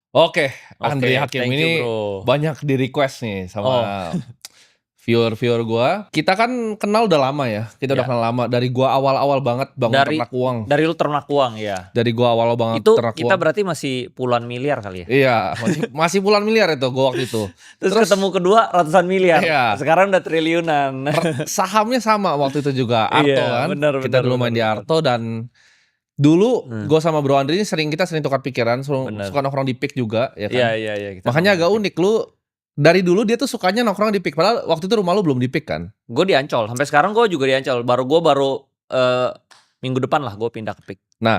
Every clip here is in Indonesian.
Oke, Andri Oke, Hakim thank you, ini Bro. banyak di-request nih Oh, sama viewer-viewer gua. Kita kan kenal udah lama ya, kita udah ya. kenal lama dari gua awal-awal banget bangun Dari ternak uang. dari lu ternak uang, ya. Dari gua awal banget Itu ternak kita uang. berarti masih puluhan miliar kali ya? Iya, masih masih puluhan miliar itu gua waktu itu. Terus ketemu Terus kedua ratusan miliar, iya, sekarang udah triliunan. sahamnya sama waktu itu juga, Iya, Arto kan. benar Kita benar dulu benar main di benar. Arto dan dulu Mmm, gua sama Bro Andri ini kita sering tukar pikiran, suka bener. nongkrong di PIK juga ya Iya kan. iya iya, kita Makanya nongkrong agak di PIK. unik, lu dari dulu dia tuh sukanya nongkrong di PIK, padahal waktu itu rumah lu belum di PIK kan? Gue di Ancol, sampai sekarang gue juga di Ancol. Baru, minggu depan lah gue pindah ke PIK. Nah,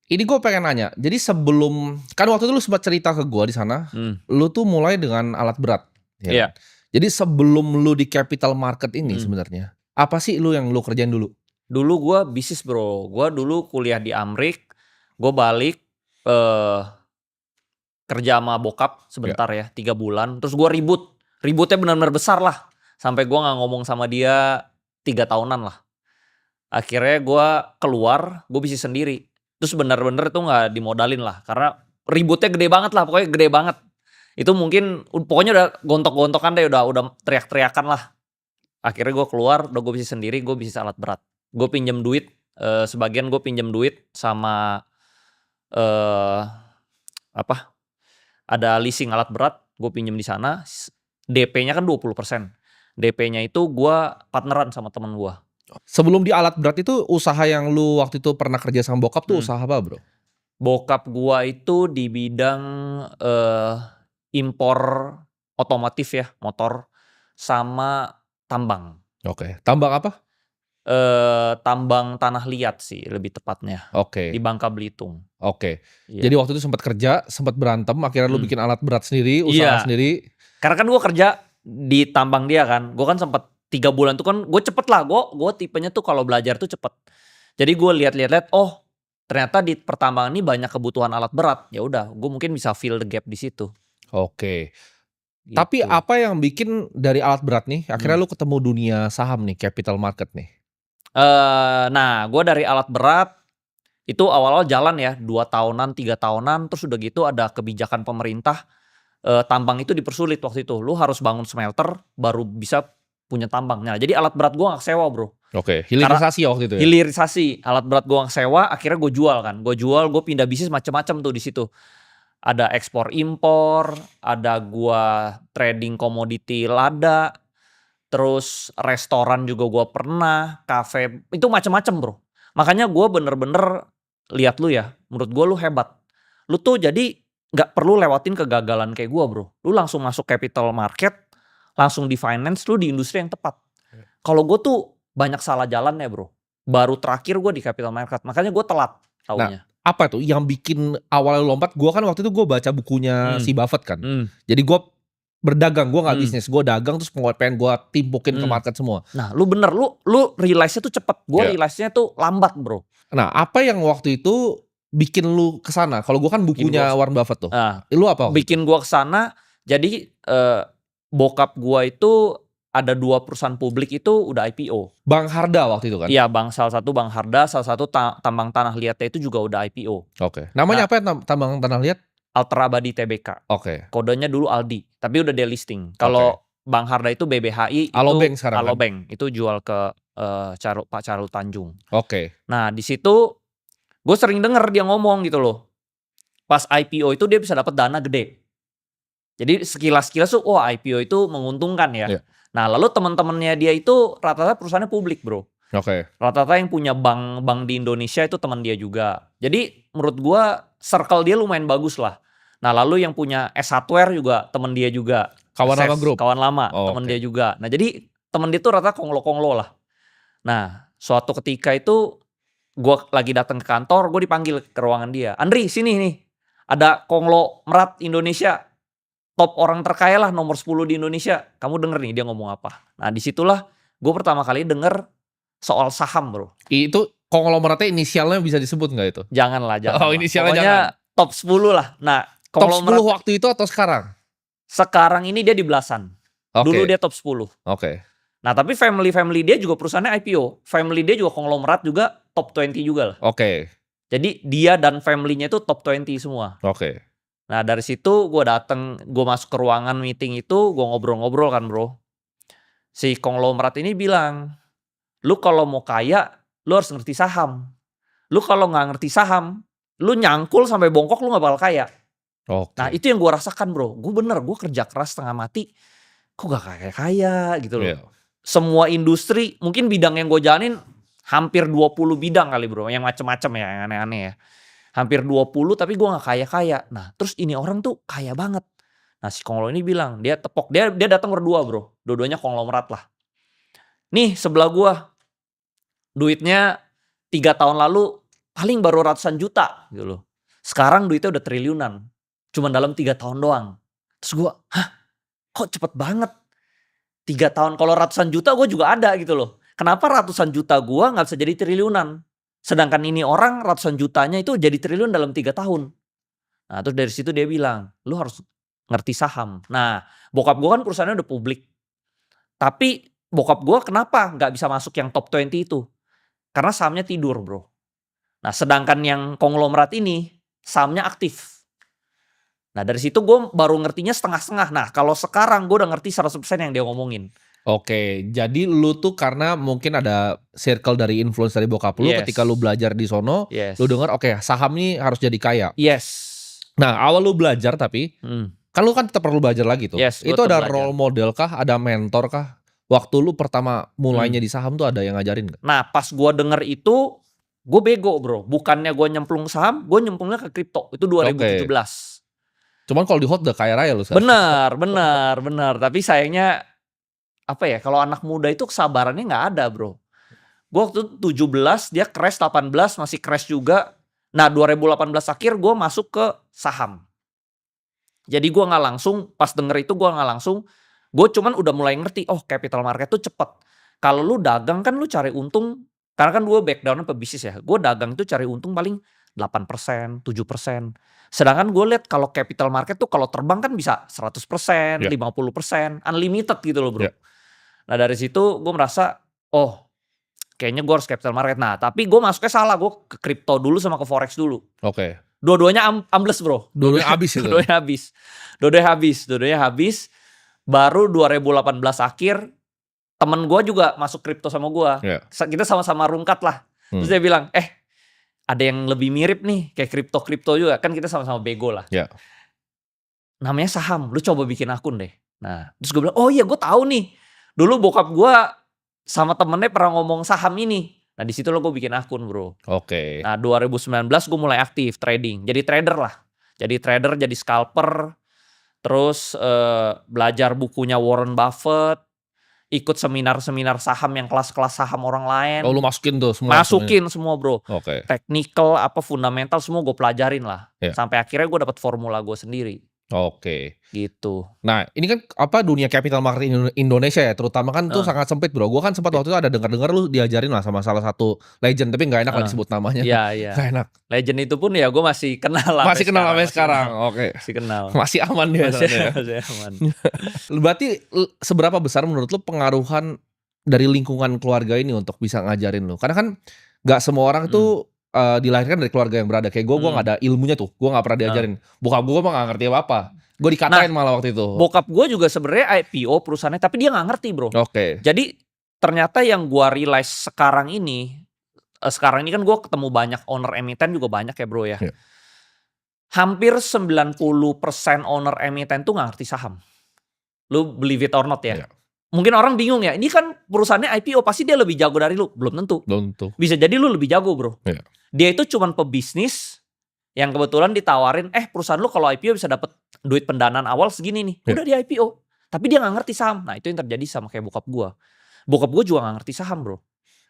ini gue pengen nanya, jadi sebelum kan waktu itu lu sempat cerita ke gue di sana, Mmm, lu tuh mulai dengan alat berat, ya kan? iya, Jadi sebelum lu di capital market ini mhm. sebenarnya, apa sih yang lu kerjain dulu? Dulu gue bisnis, Bro. Gue dulu kuliah di Amrik, gue balik, eee kerja sama bokap Ya. sebentar ya, 3 bulan, terus gue ribut. Ributnya benar-benar besar lah, sampai gue nggak ngomong sama dia 3 tahunan lah. Akhirnya gue keluar, gue bisnis sendiri. Terus bener-bener itu nggak dimodalin lah, karena ributnya gede banget lah, pokoknya gede banget. Itu mungkin pokoknya udah gontok-gontokan deh, udah teriak-teriakan lah. Akhirnya gue keluar, udah gue bisnis sendiri, gue bisnis alat berat. Gue pinjam duit, sebagian gue pinjam duit sama, eee, apa, ada leasing alat berat, gue pinjem di sana, DP-nya kan 20%. DP-nya itu gue partneran sama temen gue. Sebelum di alat berat itu usaha yang lu waktu itu pernah kerja sama bokap tuh Mhm. usaha apa, Bro? Bokap gue itu di bidang, eee, impor otomotif ya, motor, sama tambang. Oke, tambang apa? Tambang tanah liat sih lebih tepatnya, di Oke, Bangka Belitung. oke. Iya, Jadi waktu itu sempat kerja, sempat berantem, akhirnya lu mhm. bikin alat berat sendiri, usaha Iya. sendiri. Karena kan gue kerja di tambang dia kan, gue kan sempet 3 bulan tuh kan gue cepet lah, gue tipenya tuh kalau belajar tuh cepet. Jadi gue lihat-lihat, oh ternyata di pertambangan ini banyak kebutuhan alat berat, ya udah gue mungkin bisa fill the gap di situ, Oke. Tapi gitu. apa yang bikin dari alat berat nih, akhirnya Mmm. lu ketemu dunia saham nih, capital market nih? Nah gue dari alat berat, itu awal-awal jalan ya 2 tahunan, 3 tahunan, terus udah gitu ada kebijakan pemerintah, tambang itu dipersulit waktu itu, lu harus bangun smelter baru bisa punya tambang. Nah jadi alat berat gue nggak sewa, Bro. Oke, Karena hilirisasi waktu itu ya? hilirisasi, alat berat gua sewa, akhirnya gue jual kan. Gue jual, gue pindah bisnis macem-macem tuh di situ. Ada ekspor impor, ada gua trading komoditi lada, terus restoran juga gua pernah, kafe, itu macem-macem, Bro. Makanya gue bener-bener lihat lu ya, menurut gue lu hebat. Lu tuh jadi nggak perlu lewatin kegagalan kayak gua, Bro. Lu langsung masuk capital market, langsung di finance, lu di industri yang tepat. Kalau gue tuh banyak salah jalannya, Bro. Baru terakhir gue di capital market, makanya gue telat Nah, taunya. apa tuh yang bikin awalnya lu lompat? Gua kan waktu itu gua baca bukunya Mmm, si Buffett kan. mmm, Jadi gua berdagang, gua nggak mmm, bisnis, gua dagang terus pengen gua timpukin ke mmm. market semua. Nah, lu bener, lu realize-nya tuh cepet, gue Ya. realize-nya tuh lambat, Bro. Nah, apa yang waktu itu bikin lu ke sana? Kalau gua kan Bikin gua bukunya Warren Buffett tuh. nah, Lu apa waktu itu? bikin gua ke sana, jadi, bokap gua itu ada 2 perusahaan publik itu udah IPO. Bang Harda waktu itu kan? Iya, salah satu Bang Harda, salah satu tambang tanah liatnya itu juga udah IPO. Oke. Namanya Nah, apa ya tambang tanah liat? Ultra Abadi Tbk. Oke, Kodenya dulu Aldi, tapi udah delisting. oke. Kalau Bang Harda itu BBHI, itu Alobank sekarang kan? Alobank, itu jual ke, Pak Charul Tanjung. Oke. Nah, di situ gue sering denger dia ngomong gitu loh, pas IPO itu dia bisa dapat dana gede. Jadi sekilas-sekilas tuh, wah IPO itu menguntungkan ya. Iya. Nah, lalu teman-temannya dia itu rata-rata perusahaannya publik, Bro. Oke. Rata-rata yang punya bank di Indonesia itu teman dia juga. Jadi menurut gua circle dia lumayan bagus lah. Nah, lalu yang punya S Hardware juga teman dia juga. Kawan lama Ses, grup? kawan lama, Oh, teman dia oke. juga. Nah, jadi teman dia tuh rata konglo-konglo lah. Nah, suatu ketika itu gua lagi datang ke kantor, gue dipanggil ke ruangan dia. Andri, sini nih. Ada konglomerat Indonesia, top orang terkaya lah, nomor 10 di Indonesia. Kamu denger nih dia ngomong apa. Nah, disitulah gue pertama kali denger soal saham, Bro. Itu konglomeratnya inisialnya bisa disebut nggak itu? Janganlah, Oh, janganlah. inisialnya Pokoknya jangan? top 10 lah. Nah, Top 10 konglomerat waktu itu atau sekarang? sekarang ini dia di belasan. Dulu Oke, dia top 10. oke. Nah, tapi family dia juga perusahaannya IPO. Family dia juga konglomerat juga top 20 juga lah. Oke, Jadi dia dan family-nya itu top 20 semua. oke. Nah dari situ gue masuk ke ruangan meeting itu, gue ngobrol-ngobrol kan bro. Si konglomerat ini bilang, lu kalau mau kaya, lu harus ngerti saham. Lu kalau nggak ngerti saham, lu nyangkul sampai bongkok lu nggak bakal kaya. Nah Oke. itu yang gue rasakan bro. Gue kerja keras setengah mati, kok gak kaya-kaya gitu loh. Iya. Semua industri, mungkin bidang yang gue jalanin hampir 20 bidang kali bro, yang macem-macem ya, yang aneh-aneh ya. Hampir 20 tapi gue gak kaya-kaya. Nah terus ini orang tuh kaya banget. Nah si konglo ini bilang, dia tepok, dia datang berdua bro. Dua-duanya konglomerat lah. Nih sebelah gue, duitnya 3 tahun lalu paling baru ratusan juta gitu loh. Sekarang duitnya udah triliunan. Cuma dalam 3 tahun doang. Terus gue, hah kok cepet banget? 3 tahun, kalau ratusan juta gue juga ada gitu loh. Kenapa ratusan juta gue gak bisa jadi triliunan? Sedangkan ini orang ratusan jutanya itu jadi triliun dalam 3 tahun. Nah terus dari situ dia bilang, lu harus ngerti saham. Nah bokap gue kan perusahaannya udah publik. Tapi bokap gue kenapa gak bisa masuk yang top 20 itu? Karena sahamnya tidur bro. Nah sedangkan yang konglomerat ini sahamnya aktif. Nah dari situ gue baru ngertinya setengah-setengah. Nah kalau sekarang gue udah ngerti 100% yang dia ngomongin. Oke, jadi lu tuh karena mungkin ada circle dari influence dari bokap lu, ketika lu Yes. belajar di sono, Yes. lu denger oke saham nih harus jadi kaya. Yes. Nah awal lu belajar tapi, Hmm. kan lu kan tetap perlu belajar lagi tuh. Yes, gua Itu tetap ada belajar. role model kah, ada mentor kah? Waktu lu pertama mulainya di saham tuh ada yang ngajarin nggak? Nah pas gue denger itu, gue bego bro. Bukannya gue nyemplung saham, gue nyemplungnya ke kripto. Itu 2017. Oke. Cuman kalau di hot udah kaya raya lu sekarang. Benar. Tapi sayangnya, apa ya, kalau anak muda itu kesabarannya nggak ada bro. Gue waktu itu 17, dia crash 18, masih crash juga. Nah 2018 akhir gue masuk ke saham. Jadi gue nggak langsung, pas denger itu gue nggak langsung, gue cuman udah mulai ngerti, oh capital market tuh cepet. Kalau lu dagang kan lu cari untung, karena kan gue backgroundnya pebisnis ya, gue dagang itu cari untung paling 8%, 7%. Sedangkan gue lihat kalau capital market tuh kalau terbang kan bisa 100%, Ya. 50%, unlimited gitu loh bro. Ya. Nah dari situ gue merasa, oh kayaknya gue harus capital market. Nah tapi gue masuknya salah, gue ke crypto dulu sama ke forex dulu. Oke. Dua-duanya ambles bro. Dua-duanya habis itu. Dua-duanya habis. Baru 2018 akhir, temen gue juga masuk kripto sama gue. Ya. Kita sama-sama rungkat lah. Terus dia bilang, ada yang lebih mirip nih, kayak kripto juga. Kan kita sama-sama bego lah. Ya. Namanya saham, lu coba bikin akun deh. Nah, terus gue bilang, oh iya gue tahu nih. Dulu bokap gue sama temennya pernah ngomong saham ini. Nah di situ lo gue bikin akun bro. Oke. Nah 2019 gue mulai aktif trading. Jadi trader lah. Jadi trader, jadi scalper. Terus belajar bukunya Warren Buffett. Ikut seminar-seminar saham yang kelas-kelas saham orang lain. Oh lu masukin tuh semua. Masukin semua bro. Oke. Technical, fundamental semua gue pelajarin lah. Ya. Sampai akhirnya gue dapet formula gue sendiri. Oke. Gitu. Nah ini kan dunia capital market Indonesia ya, terutama kan tuh sangat sempit bro. Gue kan sempat waktu itu ada dengar lu diajarin lah sama salah satu legend, tapi nggak enak lah disebut namanya. Iya. Gak enak. Legend itu pun ya gue masih kenal lah. Masih kenal sampai sekarang. Oke. Masih kenal. Masih aman dia. Masih aman. Berarti seberapa besar menurut lu pengaruhan dari lingkungan keluarga ini untuk bisa ngajarin lu? Karena kan nggak semua orang tuh dilahirkan dari keluarga yang berada. Kayak gue gak ada ilmunya tuh. Gue gak pernah diajarin. Bokap gue mah gak ngerti apa-apa. Gue dikatain malah waktu itu. Bokap gue juga sebenarnya IPO perusahaannya, tapi dia nggak ngerti bro. Oke. Jadi ternyata yang gue realize sekarang ini kan gue ketemu banyak owner emiten juga banyak ya bro ya. Yeah. Hampir 90% owner emiten tuh nggak ngerti saham. Lu believe it or not ya. Yeah. Mungkin orang bingung ya, ini kan perusahaannya IPO pasti dia lebih jago dari lu. Belum tentu. Bisa jadi lu lebih jago bro. Yeah. Dia itu cuman pebisnis yang kebetulan ditawarin, perusahaan lu kalau IPO bisa dapet duit pendanaan awal segini nih. Udah di IPO. Tapi dia gak ngerti saham. Nah itu yang terjadi sama kayak bokap gue. Bokap gue juga gak ngerti saham bro.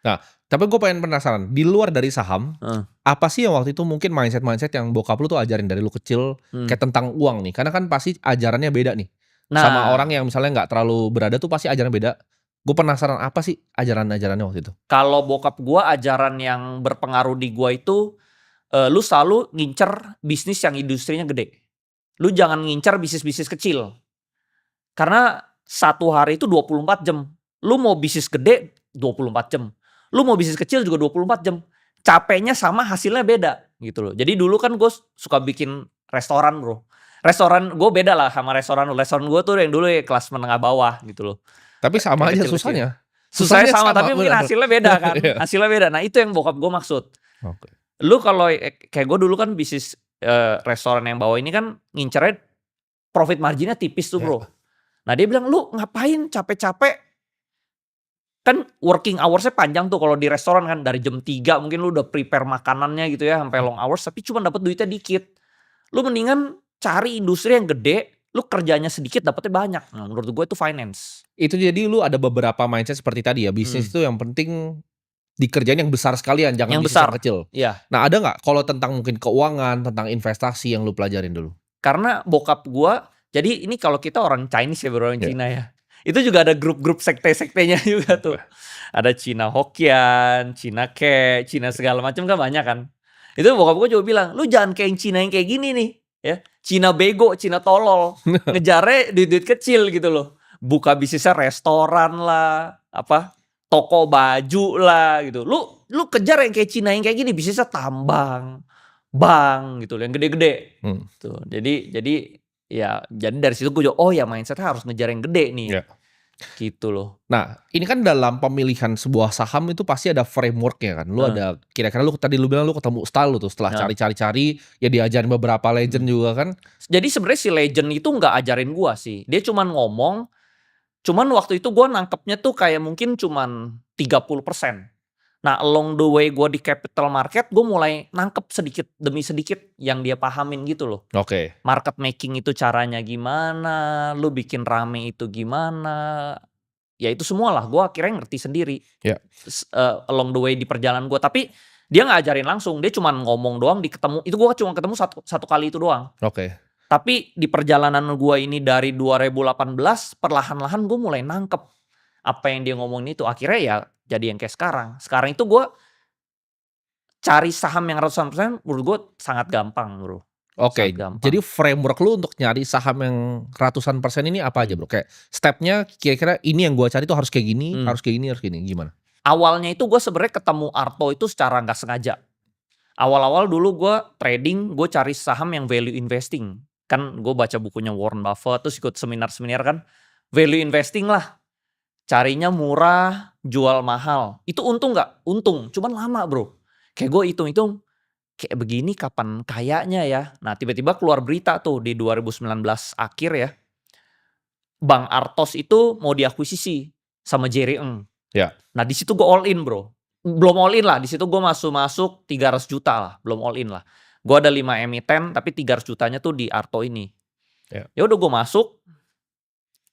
Nah tapi gue pengen penasaran, di luar dari saham, apa sih yang waktu itu mungkin mindset yang bokap lu tuh ajarin dari lu kecil, kayak tentang uang nih. Karena kan pasti ajarannya beda nih. Sama orang yang misalnya gak terlalu berada tuh pasti ajarannya beda. Gue penasaran apa sih ajaran-ajarannya waktu itu? Kalau bokap gue ajaran yang berpengaruh di gue itu, lu selalu ngincer bisnis yang industrinya gede. Lu jangan ngincer bisnis-bisnis kecil. Karena satu hari itu 24 jam. Lu mau bisnis gede 24 jam. Lu mau bisnis kecil juga 24 jam. Capeknya sama, hasilnya beda gitu loh. Jadi dulu kan gue suka bikin restoran bro. Restoran gue beda lah sama restoran gue tuh yang dulu ya kelas menengah bawah gitu loh. Tapi sama aja Kecil-kecil. susahnya. Susahnya sama tapi mungkin bener. hasilnya beda kan. Iya. Hasilnya beda. Nah itu yang bokap gue maksud. Oke. Lu kalau kayak gue dulu kan bisnis restoran yang bawah ini kan ngincernya profit marginnya tipis tuh bro. Nah dia bilang lu ngapain capek-capek. Kan working hoursnya panjang tuh kalau di restoran kan. Dari jam 3 mungkin lu udah prepare makanannya gitu ya. Sampai long hours tapi cuma dapat duitnya dikit. Lu mendingan cari industri yang gede. Lu kerjanya sedikit dapetnya banyak. Nah menurut gue itu finance. Itu jadi lu ada beberapa mindset seperti tadi ya. Bisnis itu yang penting dikerjain yang besar sekalian. Jangan Yang bisnis besar. yang kecil. Iya. Nah ada gak kalau tentang mungkin keuangan, tentang investasi yang lu pelajarin dulu? Karena bokap gue. Jadi ini kalau kita orang Chinese ya orang Cina ya. Itu juga ada grup-grup sekte-sektenya juga tuh. Ada Cina Hokian, Cina Ke, Cina segala macam kan banyak kan. Itu bokap gue juga bilang, lu jangan kayak yang Cina yang kayak gini nih. Ya, Cina bego, Cina tolol, ngejarnya duit-duit kecil gitu loh. Buka bisnisnya restoran lah, toko baju lah gitu. Lu kejar yang kayak Cina yang kayak gini, bisnisnya tambang, bank gitu loh, yang gede-gede. Tuh, jadi dari situ gue juga, oh ya mindsetnya harus ngejar yang gede nih. Gitu loh. Nah, ini kan dalam pemilihan sebuah saham itu pasti ada frameworknya kan. Lu ada kira-kira lu bilang lu ketemu style lu tuh setelah cari-cari ya diajarin beberapa legend juga kan. Jadi sebenarnya si legend itu nggak ajarin gua sih. Dia cuman ngomong. Cuman waktu itu gua nangkepnya tuh kayak mungkin cuman 30%. Nah, along the way gua di capital market, gua mulai nangkep sedikit demi sedikit yang dia pahamin gitu loh. Oke. Market making itu caranya gimana, lu bikin rame itu gimana. Ya itu semua lah, gue akhirnya ngerti sendiri. Along the way di perjalanan gue. Tapi dia gak ajarin langsung, dia cuma ngomong doang itu gue cuma ketemu satu kali itu doang. Oke. Tapi di perjalanan gue ini dari 2018, perlahan-lahan gue mulai nangkep apa yang dia ngomongin itu. Akhirnya ya jadi yang kayak sekarang. Sekarang itu gue cari saham yang ratusan persen menurut gue sangat gampang bro. Oke, jadi framework lu untuk nyari saham yang ratusan persen ini apa aja bro? Kayak stepnya kira-kira ini yang gue cari tuh harus kayak gini, harus kayak gini, gimana? Awalnya itu gue sebenarnya ketemu Arto itu secara gak sengaja. Awal-awal dulu gue trading, gue cari saham yang value investing. Kan gue baca bukunya Warren Buffett, terus ikut seminar-seminar kan. Value investing lah. Carinya murah, jual mahal. Itu untung gak? Untung, cuman lama bro. Kayak gue hitung-hitung, kayak begini kapan kayaknya ya. Nah tiba-tiba keluar berita tuh di 2019 akhir ya. Bank Artos itu mau diakuisisi sama Jerry Ng. Ya. Nah di situ gue all in bro. Belum all in lah, di situ gue masuk 300 juta lah. Belum all in lah. Gue ada 5 emiten tapi 300 jutanya tuh di Arto ini. Ya udah gue masuk.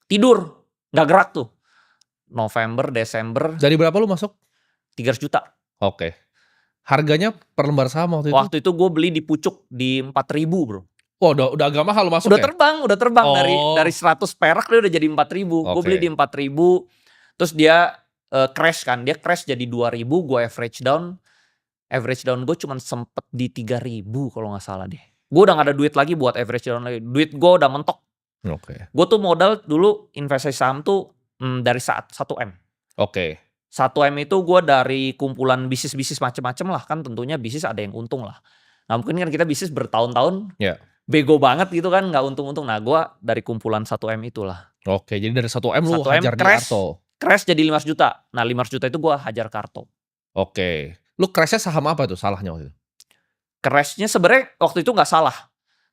Tidur. Gak gerak tuh. November, Desember. Jadi berapa lu masuk? 300 juta. Oke. Harganya per lembar saham waktu itu? Waktu itu gue beli di pucuk di 4.000 bro. Oh udah agak mahal masuk udah ya? Udah terbang dari 100 perak dia udah jadi 4.000. Gue beli di 4.000. Terus dia crash kan. Dia crash jadi 2.000. Gue average down. Average down gue cuman sempet di 3.000 kalau gak salah deh. Gue udah gak ada duit lagi buat average down lagi. Duit gue udah mentok. Gue tuh modal dulu investasi saham tuh dari 1M. 1M itu gue dari kumpulan bisnis-bisnis macem-macem lah. Kan tentunya bisnis ada yang untung lah. Nah mungkin kan kita bisnis bertahun-tahun. Bego banget gitu kan. Gak untung-untung. Nah gue dari kumpulan 1M itulah. Oke, jadi dari 1M lu hajar di Arto. Crash jadi 500 juta. Nah 500 juta itu gue hajar ke Arto. Oke. Lu crashnya saham apa tuh salahnya waktu itu? Crashnya sebenarnya waktu itu gak salah.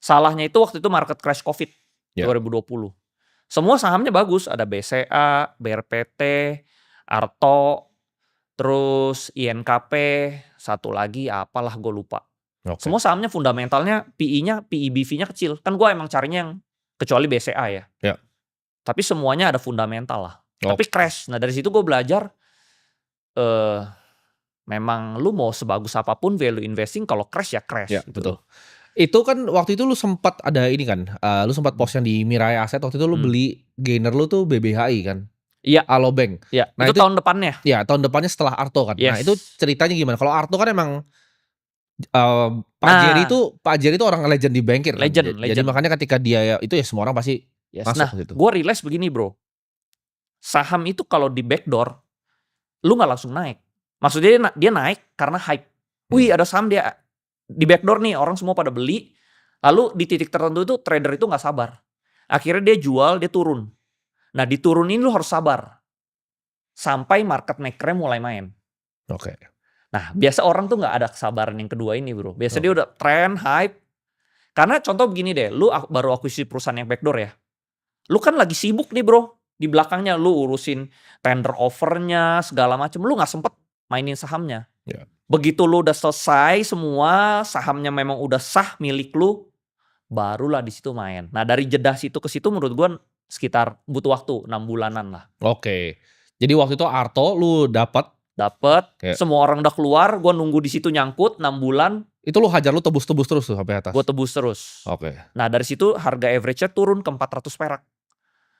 Salahnya itu waktu itu market crash COVID 2020. Semua sahamnya bagus. Ada BCA, BRPT, Arto, terus INKP, satu lagi apalah gue lupa. Semua sahamnya fundamentalnya PE-nya, PE/BV-nya kecil. Kan gue emang carinya yang kecuali BCA ya. Tapi semuanya ada fundamental lah. Tapi crash. Nah dari situ gue belajar memang lu mau sebagus apapun value investing kalau crash ya crash. Gitu. Betul. Itu kan waktu itu lu sempat ada ini kan, lu sempat post yang di Mirai Asset waktu itu lu beli gainer lu tuh BBHI kan? Iya. Alobank. Iya. Nah itu tahun depannya. Iya tahun depannya setelah Arto kan. Nah itu ceritanya gimana? Kalau Arto kan emang Pak Jerry itu orang legend di bankir kan? Legend. Jadi makanya ketika dia itu ya semua orang pasti masuk nah, gitu. Gue realize begini bro. Saham itu kalau di backdoor, lu gak langsung naik. Maksudnya dia naik karena hype. Wih ada saham dia di backdoor nih, orang semua pada beli. Lalu di titik tertentu itu trader itu nggak sabar. Akhirnya dia jual, dia turun. Nah diturunin lu harus sabar. Sampai market maker-nya mulai main. Oke. Nah biasa orang tuh nggak ada kesabaran yang kedua ini bro. Biasa dia udah trend, hype. Karena contoh begini deh, lu baru akuisisi perusahaan yang backdoor ya. Lu kan lagi sibuk nih bro. Di belakangnya lu urusin tender offernya, segala macam. Lu gak sempet mainin sahamnya. Yeah. Begitu lu udah selesai semua, sahamnya memang udah sah milik lu, barulah di situ main. Nah dari jeda situ ke situ menurut gue sekitar butuh waktu 6 bulanan lah. Oke. Jadi waktu itu Arto lu dapat, semua orang udah keluar, gue nunggu di situ nyangkut 6 bulan. Itu lu hajar, lu tebus-tebus terus tuh sampai atas? Gue tebus terus. Oke. Nah dari situ harga average-nya turun ke 400 perak.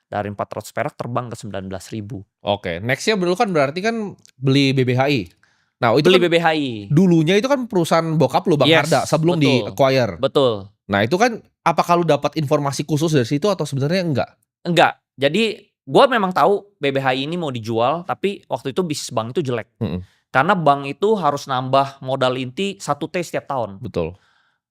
Dari 400 perak terbang ke 19.000. Oke, nextnya dulu kan berarti kan beli BBHI. Nah itu beli kan BBHI. Dulunya itu kan perusahaan bokap lu Bang Harda sebelum di acquire. Betul. Nah itu kan apakah lu dapat informasi khusus dari situ atau sebenarnya enggak? Enggak. Jadi gue memang tahu BBHI ini mau dijual, tapi waktu itu bisnis bank itu jelek. Karena bank itu harus nambah modal inti 1T setiap tahun. Betul.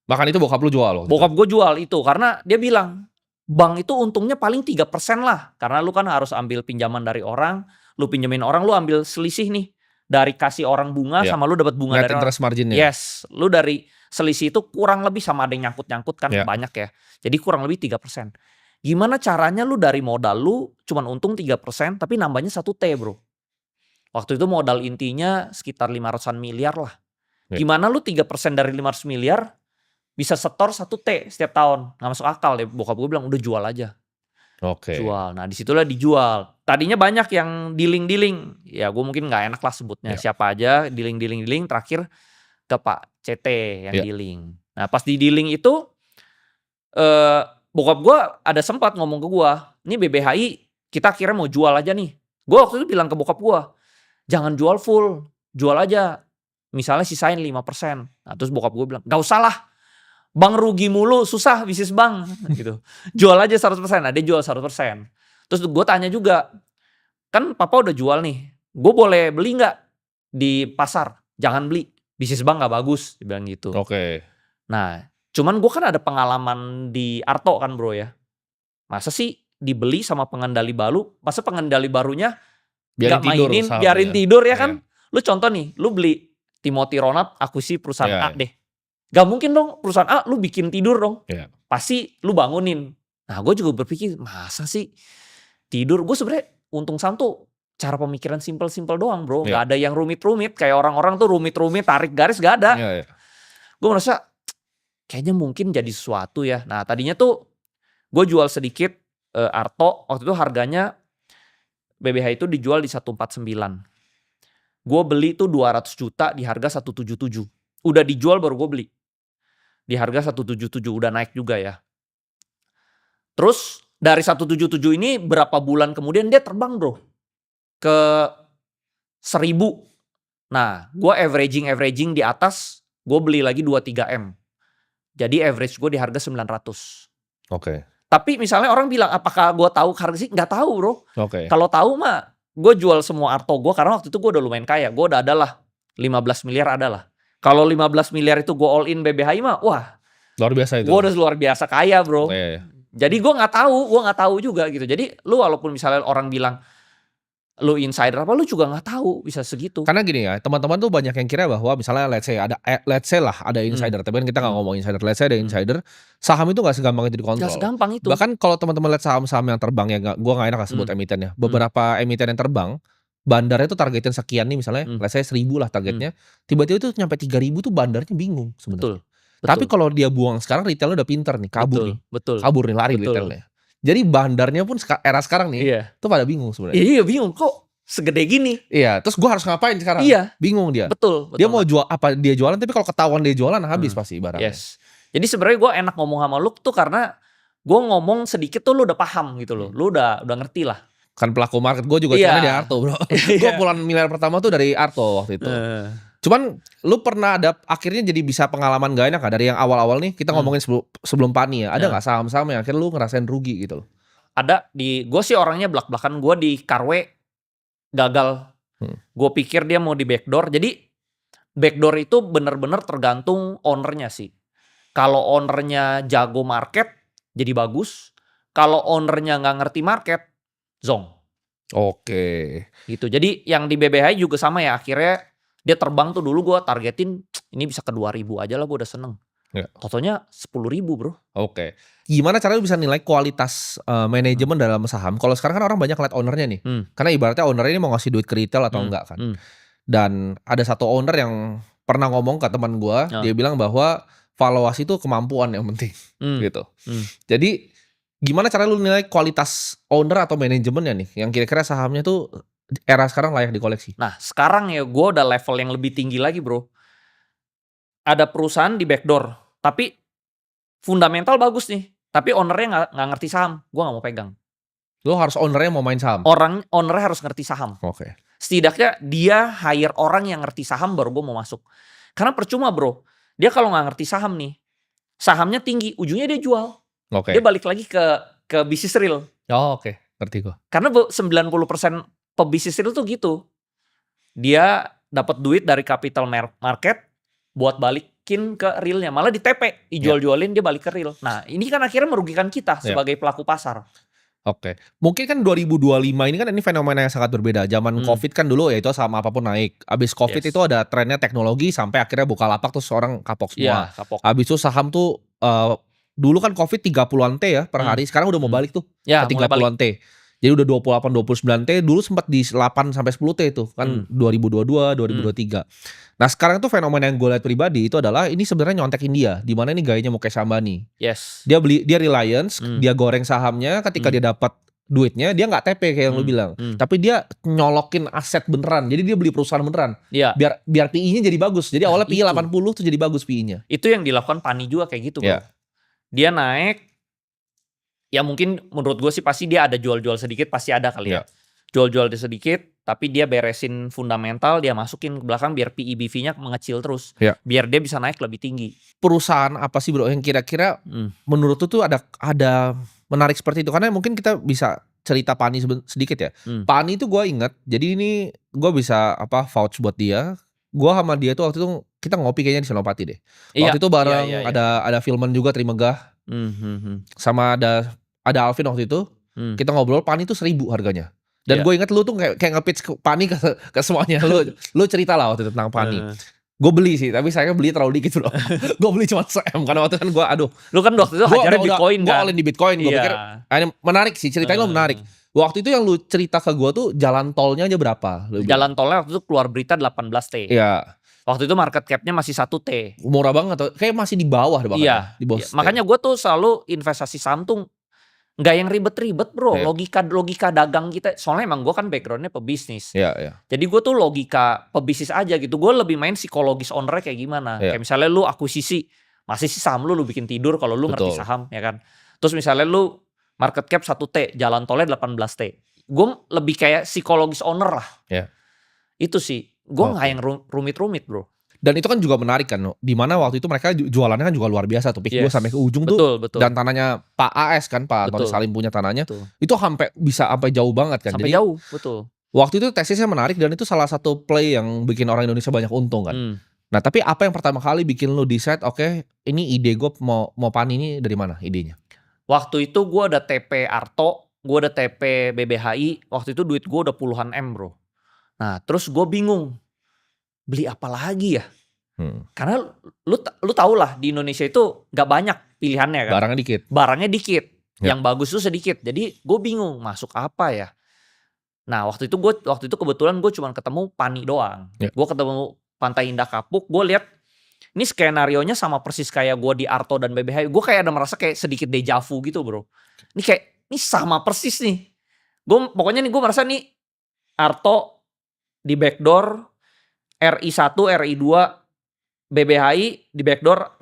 Bahkan itu bokap lu jual loh. Bokap gue jual itu karena dia bilang bank itu untungnya paling 3% lah. Karena lu kan harus ambil pinjaman dari orang, lu pinjemin orang, lu ambil selisih nih. Dari kasih orang bunga sama lu dapat bunga net dari interest orang. Marginnya. Yes, lu dari selisih itu kurang lebih sama ada yang nyangkut-nyangkut kan banyak ya. Jadi kurang lebih 3%. Gimana caranya lu dari modal lu cuman untung 3% tapi nambahnya 1T bro. Waktu itu modal intinya sekitar 500-an miliar lah. Gimana lu 3% dari 500 miliar bisa setor 1T setiap tahun. Gak masuk akal deh. Bokap gue bilang udah jual aja. Oke. Jual. Nah disitulah dijual. Tadinya banyak yang dealing-dealing. Ya gue mungkin gak enak lah sebutnya. Siapa aja dealing-dealing. Terakhir ke Pak CT yang dealing. Nah pas di dealing itu bokap gue ada sempat ngomong ke gue. Ini BBHI kita akhirnya mau jual aja nih. Gue waktu itu bilang ke bokap gue. Jangan jual full. Jual aja. Misalnya sisain 5%. Nah terus bokap gue bilang gak usah lah. Bang rugi mulu, susah bisnis bang gitu. Jual aja 100%, nah dia jual 100%. Terus gue tanya juga, kan papa udah jual nih, gue boleh beli gak di pasar? Jangan beli, bisnis bang gak bagus, dia bilang gitu. Oke. Nah, cuman gue kan ada pengalaman di Arto kan bro ya. Masa sih dibeli sama pengendali baru, masa pengendali barunya gak mainin, biarin tidur ya kan. Lu contoh nih, lu beli Timothy Ronald akuisisi perusahaan A deh. Gak mungkin dong perusahaan A lu bikin tidur dong. Pasti lu bangunin. Nah gue juga berpikir masa sih tidur. Gue sebenarnya untung saham tuh cara pemikiran simple-simple doang bro. Gak ada yang rumit-rumit. Kayak orang-orang tuh rumit-rumit tarik garis gak ada. Gue merasa kayaknya mungkin jadi sesuatu ya. Nah tadinya tuh gue jual sedikit Arto. Waktu itu harganya BBH itu dijual di 149. Gue beli tuh 200 juta di harga 177. Udah dijual baru gue beli. Di harga 177 udah naik juga ya. Terus dari 177 ini berapa bulan kemudian dia terbang bro. Ke 1000. Nah gue averaging di atas. Gue beli lagi 2-3M. Jadi average gue di harga 900. Oke. Tapi misalnya orang bilang apakah gue tahu harga sih? Gak tahu bro. Kalau tahu mah gue jual semua Arto gue. Karena waktu itu gue udah lumayan kaya. Gue udah adalah 15 miliar adalah. Kalau 15 miliar itu gue all in BBHI mah, wah. Luar biasa itu. Gue udah luar biasa kaya bro. Jadi gue gak tahu juga gitu. Jadi lu walaupun misalnya orang bilang, lu insider apa, lu juga gak tahu bisa segitu. Karena gini ya, teman-teman tuh banyak yang kira bahwa misalnya let's say ada insider. Tapi kan kita gak ngomong insider, let's say ada insider. Saham itu gak segampang itu dikontrol. Gak segampang itu. Bahkan kalau teman-teman lihat saham-saham yang terbang ya, gue gak enak sebut emitennya. Beberapa emiten yang terbang, bandarnya tuh targetin sekian nih misalnya, let's say 1000 lah targetnya. Tiba-tiba itu nyampe 3000 tuh bandarnya bingung sebenarnya. Tapi kalau dia buang sekarang retailnya udah pinter nih, kabur nih. Kabur nih, lari retailnya. Jadi bandarnya pun era sekarang nih, tuh pada bingung sebenarnya. Iya bingung kok segede gini. Iya, terus gue harus ngapain sekarang? Iya. Bingung dia. Betul. Dia mau jual apa dia jualan, tapi kalau ketahuan dia jualan habis pasti barangnya. Yes. Jadi sebenarnya gue enak ngomong sama lu tuh karena gue ngomong sedikit tuh lu udah paham gitu loh. Lu udah ngerti lah. Kan pelaku market gue juga caranya di Arto bro. Gue puluhan miliar pertama tuh dari Arto waktu itu. Cuman lu pernah ada akhirnya jadi bisa pengalaman gak enak gak? Dari yang awal-awal nih kita ngomongin sebelum Pani ya. Ada gak saham-saham yang akhirnya lu ngerasain rugi gitu loh? Ada. Gue sih orangnya belak-belakan. Gue di Karwe gagal. Gue pikir dia mau di backdoor. Jadi backdoor itu bener-bener tergantung ownernya sih. Kalau ownernya jago market, jadi bagus. Kalau ownernya nggak ngerti market, zonk. Oke. Gitu. Jadi yang di BBHI juga sama ya. Akhirnya dia terbang tuh dulu gue targetin ini bisa ke 2.000 aja lah, gue udah seneng. Ya. Totalnya 10.000 bro. Oke. Gimana caranya lu bisa nilai kualitas manajemen dalam saham? Kalau sekarang kan orang banyak lihat ownernya nih. Karena ibaratnya ownernya ini mau ngasih duit ke retail atau enggak kan. Dan ada satu owner yang pernah ngomong ke teman gua, dia bilang bahwa valuasi itu kemampuan yang penting gitu. Jadi gimana cara lu nilai kualitas owner atau manajemennya nih yang kira-kira sahamnya tuh era sekarang layak dikoleksi? Nah sekarang ya gue udah level yang lebih tinggi lagi bro. Ada perusahaan di backdoor, tapi fundamental bagus nih, tapi ownernya nggak ngerti saham, gue nggak mau pegang. Lo harus ownernya mau main saham? Ownernya harus ngerti saham. Oke. Setidaknya dia hire orang yang ngerti saham baru gue mau masuk. Karena percuma bro, dia kalau nggak ngerti saham nih, sahamnya tinggi, ujungnya dia jual. Oke. Dia balik lagi ke bisnis real. Oh oke, ngerti gue. Karena 90% pebisnis real tuh gitu. Dia dapat duit dari capital market buat balikin ke realnya, malah di TP, dijual-jualin dia balik ke real. Nah ini kan akhirnya merugikan kita sebagai pelaku pasar. Oke, mungkin kan 2025 ini kan ini fenomena yang sangat berbeda. Zaman COVID kan dulu ya itu sama apapun naik. Abis COVID itu ada trennya teknologi sampai akhirnya Bukalapak tuh seorang kapok semua. Kapok. Abis itu saham tuh dulu kan COVID 30-an T ya per hari. Sekarang udah mau balik tuh ke 30-an T. Jadi udah 28, 29 T, dulu sempat di 8 sampai 10 T itu kan 2022, 2023. Nah sekarang tuh fenomena yang gue lihat pribadi itu adalah ini sebenarnya nyontekin dia, di mana ini gayanya Mukesh Ambani. Yes. Dia Reliance, dia goreng sahamnya, ketika dia dapat duitnya dia nggak TP kayak yang lu bilang, tapi dia nyolokin aset beneran. Jadi dia beli perusahaan beneran. Biar PI-nya jadi bagus. Jadi awalnya PI 80 tuh jadi bagus PI-nya. Itu yang dilakukan Pani juga kayak gitu, bro. Dia naik. Ya mungkin menurut gue sih pasti dia ada jual-jual sedikit, pasti ada kali ya. Jual-jual sedikit, tapi dia beresin fundamental, dia masukin ke belakang biar PE BV-nya mengecil terus. Biar dia bisa naik lebih tinggi. Perusahaan apa sih bro yang kira-kira menurut tuh ada menarik seperti itu? Karena mungkin kita bisa cerita Pani sedikit ya. Pani itu gue inget, jadi ini gue bisa vouch buat dia. Gue sama dia tuh waktu itu kita ngopi kayaknya di Senopati deh. Waktu itu bareng ada Filman juga Trimegah. Sama ada Alvin waktu itu, kita ngobrol Pani itu 1.000 harganya. Dan gue inget lu tuh kayak nge-pitch Pani ke semuanya. Lu cerita lah waktu itu tentang Pani. Gue beli sih, tapi saya beli terlalu dikit loh. Gue beli cuma 1 M karena waktu itu kan gue lu kan waktu itu hajarnya Bitcoin kan. Gue all in di Bitcoin. Gue pikir menarik sih, ceritanya lo menarik. Waktu itu yang lu cerita ke gue tuh jalan tolnya aja berapa? Jalan tolnya waktu itu keluar berita 18 T. Iya. Waktu itu market cap-nya masih 1 T. Murah banget, kayak masih di bawah deh bahkan. Iya. Di bawah makanya gue tuh selalu investasi saham tuh nggak yang ribet-ribet bro. Logika dagang kita. Soalnya emang gue kan backgroundnya pebisnis. Jadi gue tuh logika pebisnis aja gitu. Gue lebih main psikologis ownernya kayak gimana. Kayak misalnya lu akuisisi, masih sih saham lu bikin tidur kalau lu ngerti saham ya kan. Terus misalnya lu market cap 1 T, jalan tolnya 18 T. Gue lebih kayak psikologis owner lah. Itu sih. Gue nggak yang rumit-rumit bro. Dan itu kan juga menarik kan, dimana waktu itu mereka jualannya kan juga luar biasa tuh. Pick gue sampai ke ujung tuh. Dan tanahnya Pak AS kan, Pak Antoni Salim punya tanahnya. Itu bisa sampai jauh banget kan. Sampai jauh, betul. Waktu itu tesisnya menarik dan itu salah satu play yang bikin orang Indonesia banyak untung kan. Nah tapi apa yang pertama kali bikin lu decide, oke, ini ide gue mau Pani ini dari mana idenya? Waktu itu gue ada TP Arto, gue ada TP BBHI. Waktu itu duit gue udah puluhan M bro. Nah terus gue bingung, beli apa lagi ya? Karena lu tau lah di Indonesia itu gak banyak pilihannya kan. Barangnya dikit. Yang bagus tuh sedikit. Jadi gue bingung masuk apa ya. Nah waktu itu kebetulan gue cuma ketemu Pani doang. Gue ketemu Pantai Indah Kapuk. Gue lihat ini skenarionya sama persis kayak gue di Arto dan BBH. Gue kayak ada merasa kayak sedikit deja vu gitu bro. Ini sama persis nih. Pokoknya nih gue merasa nih Arto di backdoor, RI1, RI2, BBHI di backdoor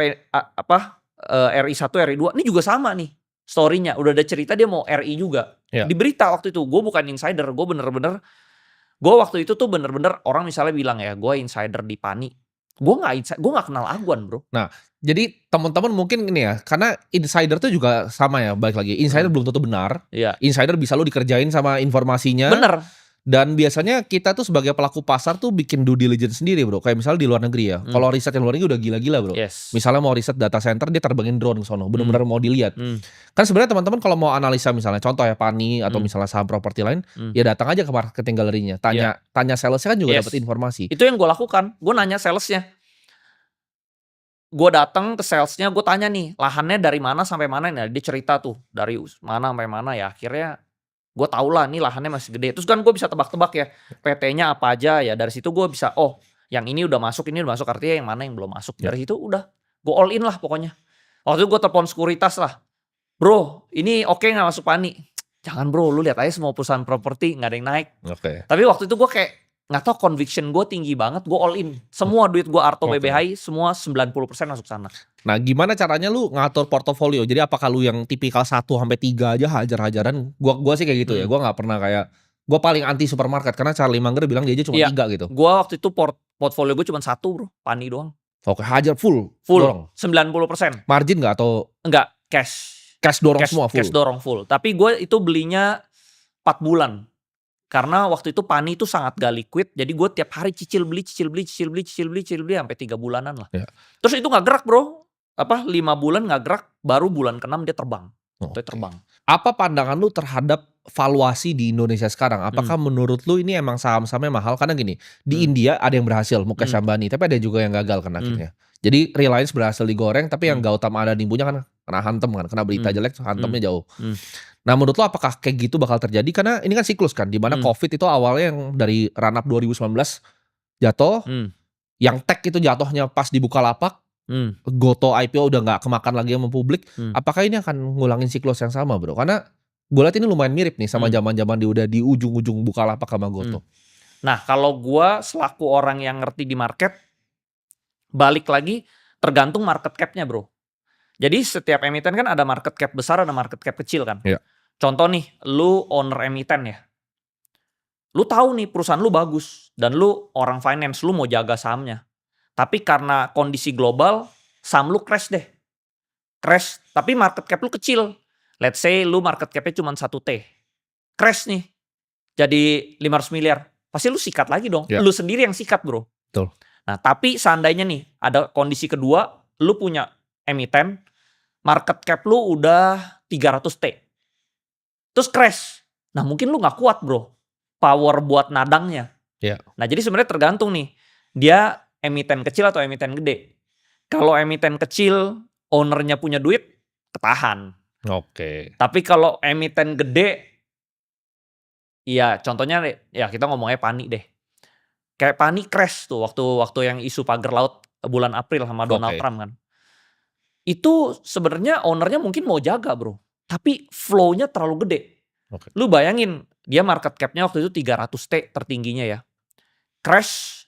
RI1, RI2. Ini juga sama nih story-nya. Udah ada cerita dia mau RI juga. Di berita waktu itu. Gue bukan insider. Gue waktu itu tuh bener-bener orang misalnya bilang ya, gue insider di Pani. Gue gak kenal Aguan bro. Nah jadi teman-teman mungkin ini ya, karena insider tuh juga sama ya, balik lagi. Insider belum tentu benar. Insider bisa lo dikerjain sama informasinya. Bener. Dan biasanya kita tuh sebagai pelaku pasar tuh bikin due diligence sendiri bro. Kayak misalnya di luar negeri ya. Kalau riset yang luar negeri udah gila-gila bro. Yes. Misalnya mau riset data center, dia terbangin drone ke sono. Bener-bener mau dilihat. Kan sebenarnya teman-teman kalau mau analisa misalnya contoh ya PANI atau misalnya saham properti lain, ya datang aja ke marketing galerinya. Tanya salesnya kan juga dapat informasi. Itu yang gue lakukan. Gue nanya salesnya. Gue datang ke salesnya, gue tanya nih lahannya dari mana sampai mana. Nah, dia cerita tuh dari mana sampai mana ya. Akhirnya gue tau lah nih lahannya masih gede. Terus kan gue bisa tebak-tebak ya PT-nya apa aja ya. Dari situ gue bisa yang ini udah masuk, artinya yang mana yang belum masuk. Dari situ udah gue all in lah pokoknya. Waktu itu gue telepon sekuritas lah. Bro ini oke gak masuk PANI? Jangan bro, lu lihat aja semua perusahaan properti gak ada yang naik. Tapi waktu itu gue kayak gak tau, conviction gue tinggi banget. Gue all in. Semua duit gue Arto BBHI semua 90% masuk sana. Nah gimana caranya lu ngatur portofolio? Jadi apakah lu yang tipikal 1-3 aja hajar-hajaran? Gua sih kayak gitu ya. Gua gak pernah kayak, gua paling anti supermarket karena Charlie Munger bilang dia aja cuma 3 gitu. Gua waktu itu portfolio gue cuma 1 bro, PANI doang. Oke, hajar full dorong. 90%. Margin gak atau? Enggak, cash Dorong semua full? Cash dorong full. Tapi gue itu belinya 4 bulan. Karena waktu itu PANI itu sangat gak liquid. Jadi gue tiap hari cicil beli sampai 3 bulanan lah. Terus itu gak gerak bro. 5 bulan gak gerak, baru bulan ke-6 dia terbang. Terbang. Apa pandangan lu terhadap valuasi di Indonesia sekarang? Apakah menurut lu ini emang saham-sahamnya mahal? Karena gini, di India ada yang berhasil, Mukesh Ambani, tapi ada juga yang gagal kan akhirnya. Jadi Reliance berhasil digoreng, tapi yang Gautam Adani punya kan kena hantem kan, kena berita jelek, hantemnya jauh. Nah menurut lo apakah kayak gitu bakal terjadi? Karena ini kan siklus kan, dimana COVID itu awalnya yang dari run up 2019 jatuh, yang tech itu jatuhnya pas dibuka lapak, Goto IPO udah gak kemakan lagi sama publik. Apakah ini akan ngulangin siklus yang sama bro? Karena gue lihat ini lumayan mirip nih sama zaman-zaman dia udah di ujung-ujung buka lapak sama Goto. Nah kalau gue selaku orang yang ngerti di market, balik lagi tergantung market cap-nya bro. Jadi setiap emiten kan ada market cap besar, ada market cap kecil kan. Contoh nih, lu owner emiten ya. Lu tahu nih perusahaan lu bagus dan lu orang finance, lu mau jaga sahamnya. Tapi karena kondisi global, saham lu crash deh. Crash, tapi market cap lu kecil. Let's say lu market cap-nya cuma 1T. Crash nih, jadi 500 miliar. Pasti lu sikat lagi dong. Lu sendiri yang sikat bro. Betul. Nah tapi seandainya nih, ada kondisi kedua, lu punya emiten, market cap lu udah 300T. Terus crash. Nah mungkin lu gak kuat bro. Power buat nadangnya. Nah jadi sebenarnya tergantung nih. Dia emiten kecil atau emiten gede. Kalau emiten kecil, ownernya punya duit, ketahan. Tapi kalau emiten gede, ya contohnya ya kita ngomongnya PANI deh. Kayak PANI crash tuh waktu yang isu pagar laut bulan April sama Donald Trump kan. Itu sebenarnya ownernya mungkin mau jaga bro. Tapi flow-nya terlalu gede. Lu bayangin, dia market cap-nya waktu itu 300T tertingginya ya. Crash,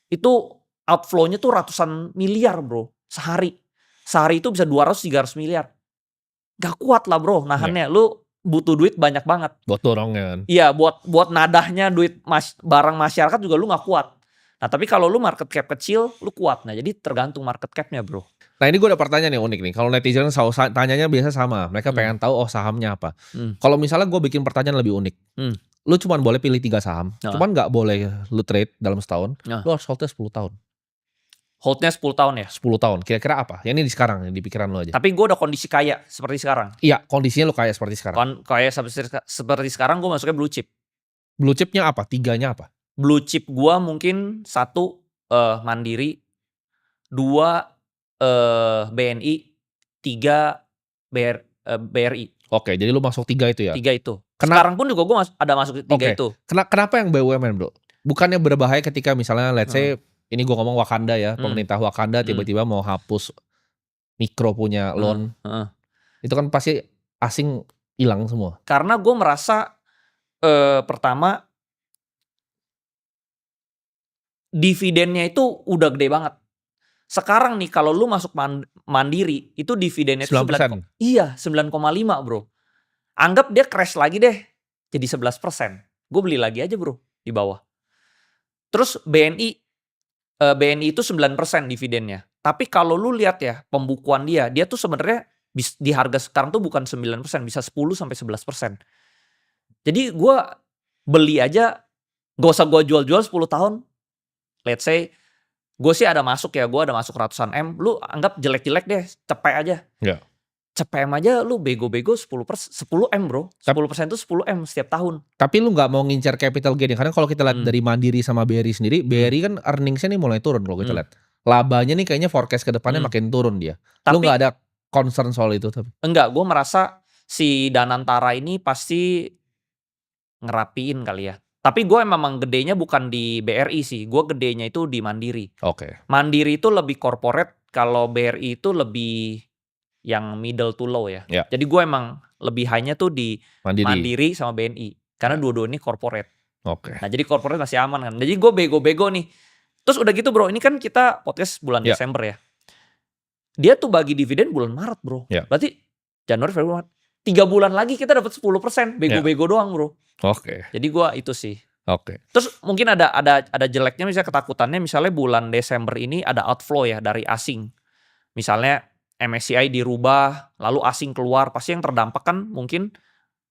itu outflow-nya tuh ratusan miliar bro. Sehari itu bisa 200-300 miliar. Gak kuat lah bro nahannya. Lu butuh duit banyak banget. Buat dorongnya kan. Iya buat nadahnya duit barang masyarakat juga lu gak kuat. Nah tapi kalau lu market cap kecil, lu kuat. Nah jadi tergantung market cap-nya bro. Nah ini gue ada pertanyaan nih unik nih. Kalau netizen tanyanya biasa sama. Mereka pengen tahu sahamnya apa. Kalau misalnya gue bikin pertanyaan lebih unik. Lu cuma boleh pilih 3 saham. Cuman gak boleh lu trade dalam setahun. Lu harus holdnya 10 tahun. Holdnya 10 tahun ya? 10 tahun. Kira-kira apa? Ya ini di sekarang, di pikiran lu aja. Tapi gue udah kondisi kaya seperti sekarang. Iya, kondisinya lu kaya seperti sekarang. Kaya seperti sekarang gue masuknya blue chip. Blue chipnya apa? 3-nya apa? Blue chip gue mungkin 1 Mandiri, 2 BNI, 3 BRI. Oke, jadi lu masuk 3 itu ya? 3 itu. Sekarang pun juga gue ada masuk 3 itu. Kenapa yang BUMN bro? Bukannya berbahaya ketika misalnya let's say, ini gue ngomong Wakanda ya, pemerintah Wakanda tiba-tiba mau hapus mikro punya loan. Itu kan pasti asing hilang semua. Karena gue merasa pertama dividennya itu udah gede banget. Sekarang nih kalau lu masuk Mandiri itu dividennya 9%. Iya 9,5 bro. Anggap dia crash lagi deh jadi 11%. Gue beli lagi aja bro di bawah. Terus BNI itu 9% dividennya. Tapi kalau lu lihat ya pembukuan dia tuh sebenarnya di harga sekarang tuh bukan 9%, bisa 10-11%. Jadi gue beli aja Gak usah gue jual-jual 10 tahun. Let's say gue sih ada masuk ya, gue ada masuk ratusan M. Lu anggap jelek-jelek deh, cepet aja. Ya. Cepet M aja lu bego-bego 10 M bro. 10% itu 10 M setiap tahun. Tapi lu gak mau ngincar capital gain. Karena kalau kita lihat dari Mandiri sama BRI sendiri, BRI kan earningsnya nih mulai turun kalau kita lihat. Labanya nih kayaknya forecast ke depannya makin turun dia. Lu gak ada concern soal itu? Enggak, gue merasa si Danantara ini pasti ngerapiin kali ya. Tapi gue memang gedenya bukan di BRI sih. Gue gedenya itu di Mandiri. Oke. Mandiri itu lebih corporate. Kalau BRI itu lebih yang middle to low ya. Jadi gue emang lebih high-nya tuh di Mandiri sama BNI. Karena dua-dua ini corporate. Oke. Nah jadi corporate masih aman kan. Jadi gue bego-bego nih. Terus udah gitu bro, ini kan kita podcast bulan Desember ya. Dia tuh bagi dividen bulan Maret bro. Berarti Januari, Februari, Maret. 3 bulan lagi kita dapat 10%. Bego-bego doang bro. Oke. Jadi gue itu sih. Oke. Terus mungkin ada jeleknya, misalnya ketakutannya, misalnya bulan Desember ini ada outflow ya dari asing. Misalnya MSCI dirubah, lalu asing keluar, pasti yang terdampak kan mungkin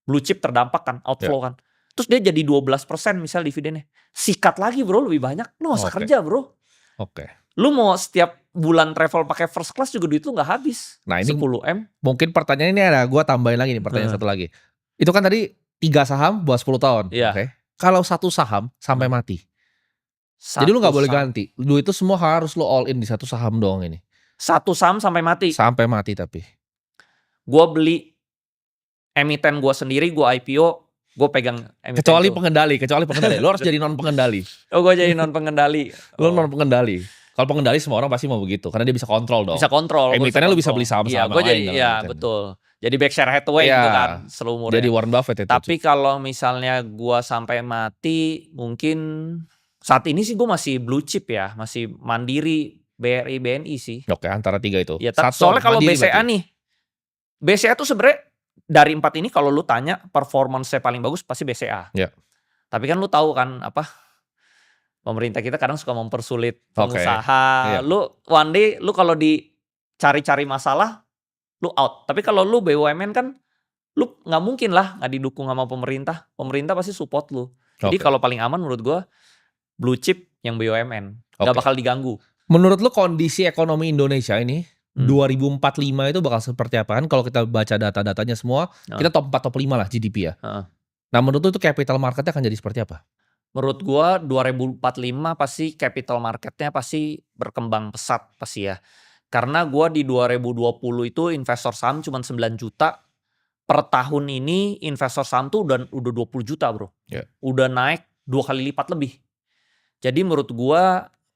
blue chip terdampak kan, outflow kan. Terus dia jadi 12% misal dividennya. Sikat lagi bro, lebih banyak. Lu gak usah kerja bro. Oke. Lu mau setiap bulan travel pakai first class juga duit lu gak habis. Nah ini 10 M. Mungkin pertanyaan ini ada, gue tambahin lagi nih pertanyaan satu lagi. Itu kan tadi 3 saham buat 10 tahun. Oke. Kalau satu saham sampai mati. Jadi lu gak boleh ganti. Duit itu semua harus lu all in di satu saham doang ini. Satu saham sampai mati? Sampai mati tapi. Gue beli emiten gue sendiri, gue IPO, gue pegang emiten. Kecuali pengendali. Lu harus jadi non pengendali. Oh gue jadi non pengendali. Lu non pengendali. Kalau pengendali semua orang pasti mau begitu. Karena dia bisa kontrol dong. Bisa kontrol. Emitennya lu bisa beli saham-saham lain. Iya betul. Jadi Berkshire Hathaway gitu kan seumurnya. Jadi Warren Buffett itu. Tapi kalau misalnya gua sampai mati, mungkin saat ini sih gua masih blue chip ya, masih Mandiri, BRI, BNI sih. Oke, antara 3 itu. Ya, soalnya kalau BCA nih, BCA tuh sebenarnya dari 4 ini kalau lu tanya performance-nya paling bagus pasti BCA. Ya. Tapi kan lu tahu kan pemerintah kita kadang suka mempersulit pengusaha. Lu one day lu kalau dicari-cari masalah lu out. Tapi kalau lu BUMN kan lu nggak mungkin lah nggak didukung sama pemerintah. Pemerintah pasti support lu. Jadi kalau paling aman menurut gua blue chip yang BUMN. Nggak bakal diganggu. Menurut lu kondisi ekonomi Indonesia ini 2045 itu bakal seperti apa? Kan kalau kita baca data-datanya semua, kita top 4 top 5 lah GDP ya. Nah menurut lu itu capital marketnya akan jadi seperti apa? Menurut gua 2045 pasti capital marketnya pasti berkembang pesat pasti ya. Karena gue di 2020 itu investor saham cuma 9 juta. Per tahun ini investor saham tuh udah 20 juta bro. Udah naik 2 kali lipat lebih. Jadi menurut gue,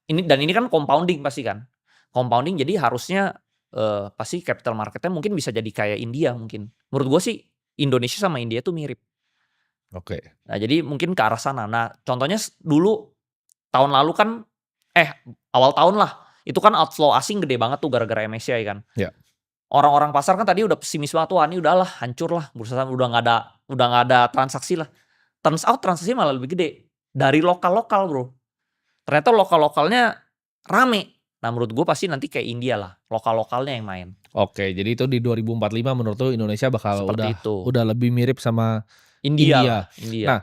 ini kan compounding pasti kan. Compounding jadi harusnya pasti capital marketnya mungkin bisa jadi kayak India mungkin. Menurut gue sih Indonesia sama India tuh mirip. Oke. Nah jadi mungkin ke arah sana. Nah contohnya dulu tahun lalu kan, awal tahun lah. Itu kan outflow asing gede banget tuh gara-gara MSCI kan. Orang-orang pasar kan tadi udah pesimis banget, wah ini udahlah hancur lah bursa saham, udah nggak ada transaksi lah. Turns out transaksi malah lebih gede dari lokal bro. Ternyata lokal-lokalnya rame. Nah menurut gue pasti nanti kayak India lah, lokal-lokalnya yang main. Oke, jadi itu di 2045 menurut lu Indonesia bakal udah lebih mirip sama India. Nah,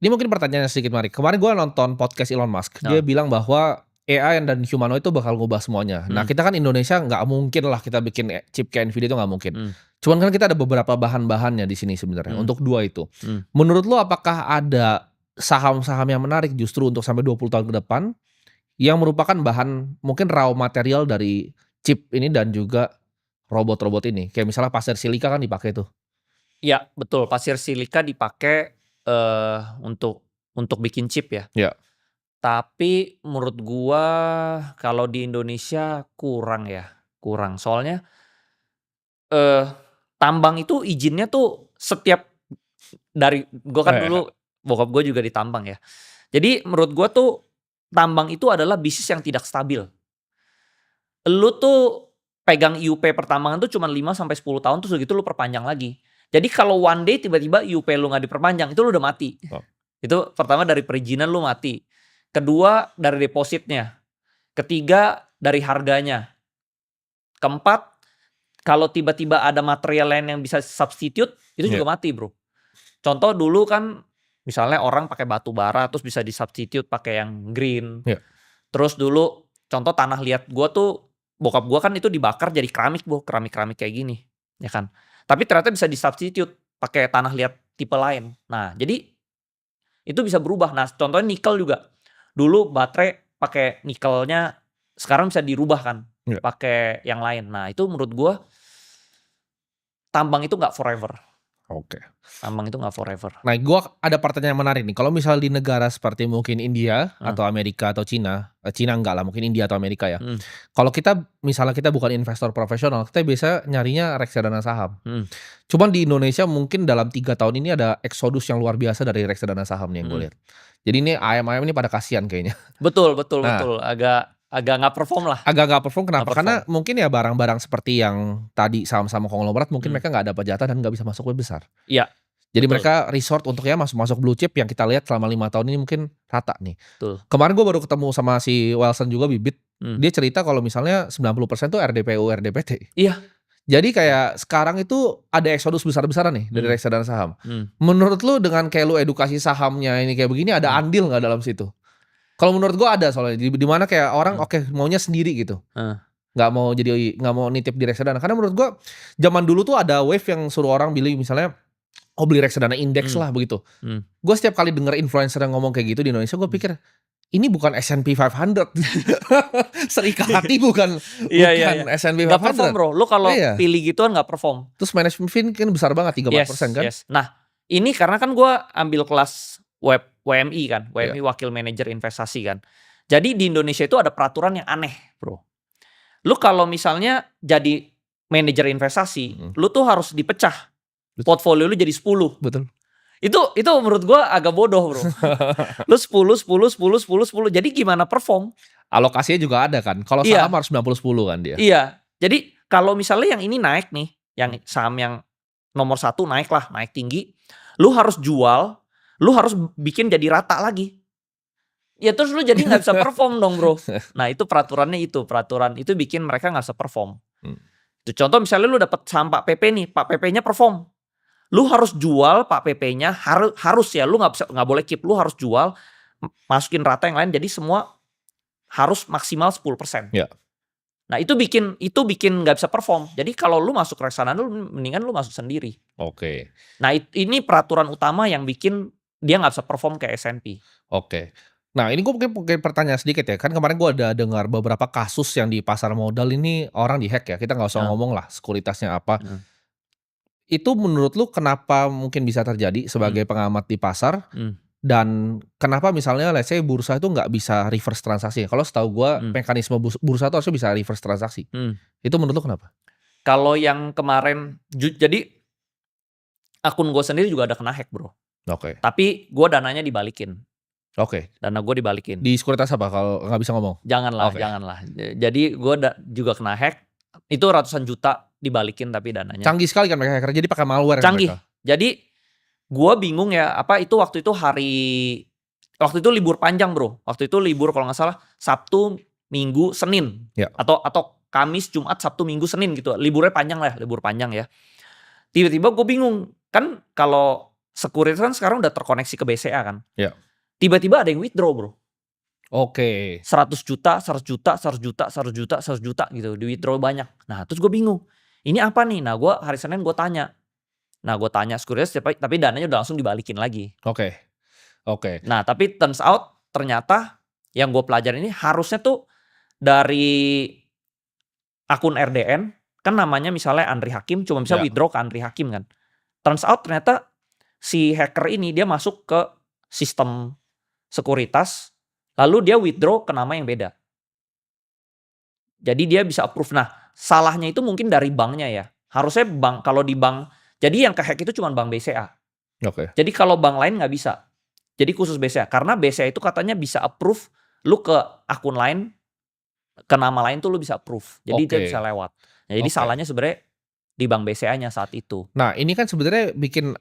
ini mungkin pertanyaan sedikit Mari. Kemarin gue nonton podcast Elon Musk, dia bilang bahwa AI dan humanoid itu bakal ngubah semuanya. Nah kita kan Indonesia nggak mungkin lah kita bikin chip kayak Nvidia itu nggak mungkin. Cuman kan kita ada beberapa bahan-bahannya di sini sebenarnya untuk 2 itu. Menurut lo apakah ada saham-saham yang menarik justru untuk sampai 20 tahun ke depan yang merupakan bahan mungkin raw material dari chip ini dan juga robot-robot ini? Kayak misalnya pasir silika kan dipakai tuh. Iya betul, pasir silika dipakai untuk bikin chip ya. Iya. Tapi menurut gua kalau di Indonesia kurang. Soalnya tambang itu izinnya tuh setiap dari gua kan dulu bokap gua juga di tambang ya. Jadi menurut gua tuh tambang itu adalah bisnis yang tidak stabil. Lu tuh pegang IUP pertambangan tuh cuma 5 sampai 10 tahun terus gitu lu perpanjang lagi. Jadi kalau one day tiba-tiba IUP lu nggak diperpanjang itu lu udah mati. Itu pertama dari perizinan lu mati. Kedua dari depositnya. Ketiga dari harganya. Keempat, kalau tiba-tiba ada material lain yang bisa substitute, itu juga mati bro. Contoh dulu kan Misalnya orang pakai batu bara terus bisa disubstitute pakai yang green. Iya. Terus dulu contoh tanah liat gue tuh, bokap gue kan itu dibakar jadi keramik, keramik kayak gini, ya kan. Tapi ternyata bisa disubstitute pakai tanah liat tipe lain. Nah, jadi itu bisa berubah. Nah, contohnya nikel juga. Dulu baterai pakai nikelnya, sekarang bisa dirubah kan, Iya. pakai yang lain. Nah, itu menurut gue tambang itu nggak forever. Oke. Tambang itu nggak forever. Nah, gua ada pertanyaan menarik nih. Kalau misal di negara seperti mungkin India atau Amerika atau Cina, Cina enggak lah, mungkin India atau Amerika ya. Kalau kita misalnya kita bukan investor profesional, kita biasa nyarinya reksadana saham. Cuman di Indonesia mungkin dalam 3 tahun ini ada eksodus yang luar biasa dari reksadana saham nih yang gue lihat. Jadi ini ayam-ayam ini pada kasihan kayaknya. Betul. Nah, Agak nggak perform lah. Agak nggak perform kenapa? Nggak Karena perform. mungkin ya barang-barang seperti yang tadi saham-saham konglomerat mungkin mereka nggak dapat jatah dan nggak bisa masuk web besar. Iya. Jadi betul. mereka resort untuk ya masuk blue chip yang kita lihat selama 5 tahun ini mungkin rata nih. Betul. Kemarin gue baru ketemu sama si Wilson juga Bibit. Dia cerita kalau misalnya 90% tuh RDPU, RDPT. Iya. Jadi kayak sekarang itu ada eksodus besar-besaran nih dari reksadana saham. Menurut lu dengan kayak lu edukasi sahamnya ini kayak begini ada andil nggak dalam situ? Kalau menurut gue ada soalnya di mana kayak orang oke, maunya sendiri gitu. Nggak mau nitip di reksadana. Karena menurut gue zaman dulu tuh ada wave yang suruh orang beli misalnya beli reksadana indeks lah begitu. Gue setiap kali denger influencer yang ngomong kayak gitu di Indonesia, gue pikir ini bukan S&P 500. Serikati bukan S&P 500. Gak perform bro. Lu kalau pilih gituan gak perform. Terus management fee kan besar banget 3-4% kan. Nah ini karena kan gue ambil kelas WMI kan. WMI Wakil Manajer Investasi kan. Jadi di Indonesia itu ada peraturan yang aneh bro. Lu kalau misalnya jadi manajer investasi, lu tuh harus dipecah. Portfolio lu jadi 10. Betul. Itu menurut gue agak bodoh bro. Lu 10. Jadi gimana perform? Alokasinya juga ada kan. Kalau saham harus 90-10 kan dia. Iya. Jadi kalau misalnya yang ini naik nih, yang saham yang nomor 1 naik tinggi, lu harus jual, lu harus bikin jadi rata lagi. Ya terus lu jadi nggak bisa perform dong bro. Nah itu peraturan itu bikin mereka nggak bisa perform. Itu contoh misalnya lu dapat saham Pak PP nih, Pak PP-nya perform. Lu harus jual Pak PP-nya, harus ya, lu nggak boleh keep, lu harus jual, masukin rata yang lain, jadi semua harus maksimal 10%. Ya. Nah itu bikin nggak bisa perform. Jadi kalau lu masuk reksadana, lu mendingan lu masuk sendiri. Oke. Nah ini peraturan utama yang bikin dia nggak bisa perform kayak S&P. Oke. Nah ini gue mungkin pertanyaan sedikit ya. Kan kemarin gue ada dengar beberapa kasus yang di pasar modal ini orang dihack ya. Kita nggak usah ngomong lah sekuritasnya apa. Itu menurut lu kenapa mungkin bisa terjadi sebagai pengamat di pasar? Dan kenapa misalnya let's say bursa itu nggak bisa reverse transaksi? Kalau setahu gue mekanisme bursa itu harusnya bisa reverse transaksi. Itu menurut lu kenapa? Kalau yang kemarin, jadi akun gue sendiri juga ada kena hack bro. Oke. Tapi gue dananya dibalikin. Oke. Dana gue dibalikin. Di sekuritas apa kalau nggak bisa ngomong? Janganlah. Jadi gue juga kena hack. Itu ratusan juta dibalikin tapi dananya. Canggih sekali kan mereka hacker. Jadi pakai malware. Canggih. Mereka. Jadi gue bingung ya. Waktu itu libur panjang bro. Waktu itu libur kalau nggak salah Sabtu, Minggu, Senin. Ya. Atau Kamis, Jumat, Sabtu, Minggu, Senin gitu. Liburnya panjang lah. Libur panjang ya. Tiba-tiba gue bingung. Kan kalau sekuritas kan sekarang udah terkoneksi ke BCA kan. Ya. Tiba-tiba ada yang withdraw bro. Oke. 100 juta gitu. Di withdraw banyak. Nah terus gue bingung. Ini apa nih? Nah gue hari Senin gue tanya. Sekuritas tapi dananya udah langsung dibalikin lagi. Oke. Nah tapi turns out ternyata yang gue pelajarin ini harusnya tuh dari akun RDN. Kan namanya misalnya Andri Hakim. Cuma bisa withdraw ke Andri Hakim kan. Turns out ternyata si hacker ini dia masuk ke sistem sekuritas. Lalu dia withdraw ke nama yang beda. Jadi dia bisa approve. Nah, salahnya itu mungkin dari banknya ya. Harusnya kalau di bank, jadi yang kehack itu cuma bank BCA. Oke. Jadi kalau bank lain nggak bisa. Jadi khusus BCA. Karena BCA itu katanya bisa approve, lu ke akun lain, ke nama lain tuh lu bisa approve. Jadi dia bisa lewat. Nah, jadi salahnya sebenarnya di bank BCA-nya saat itu. Nah ini kan sebenarnya bikin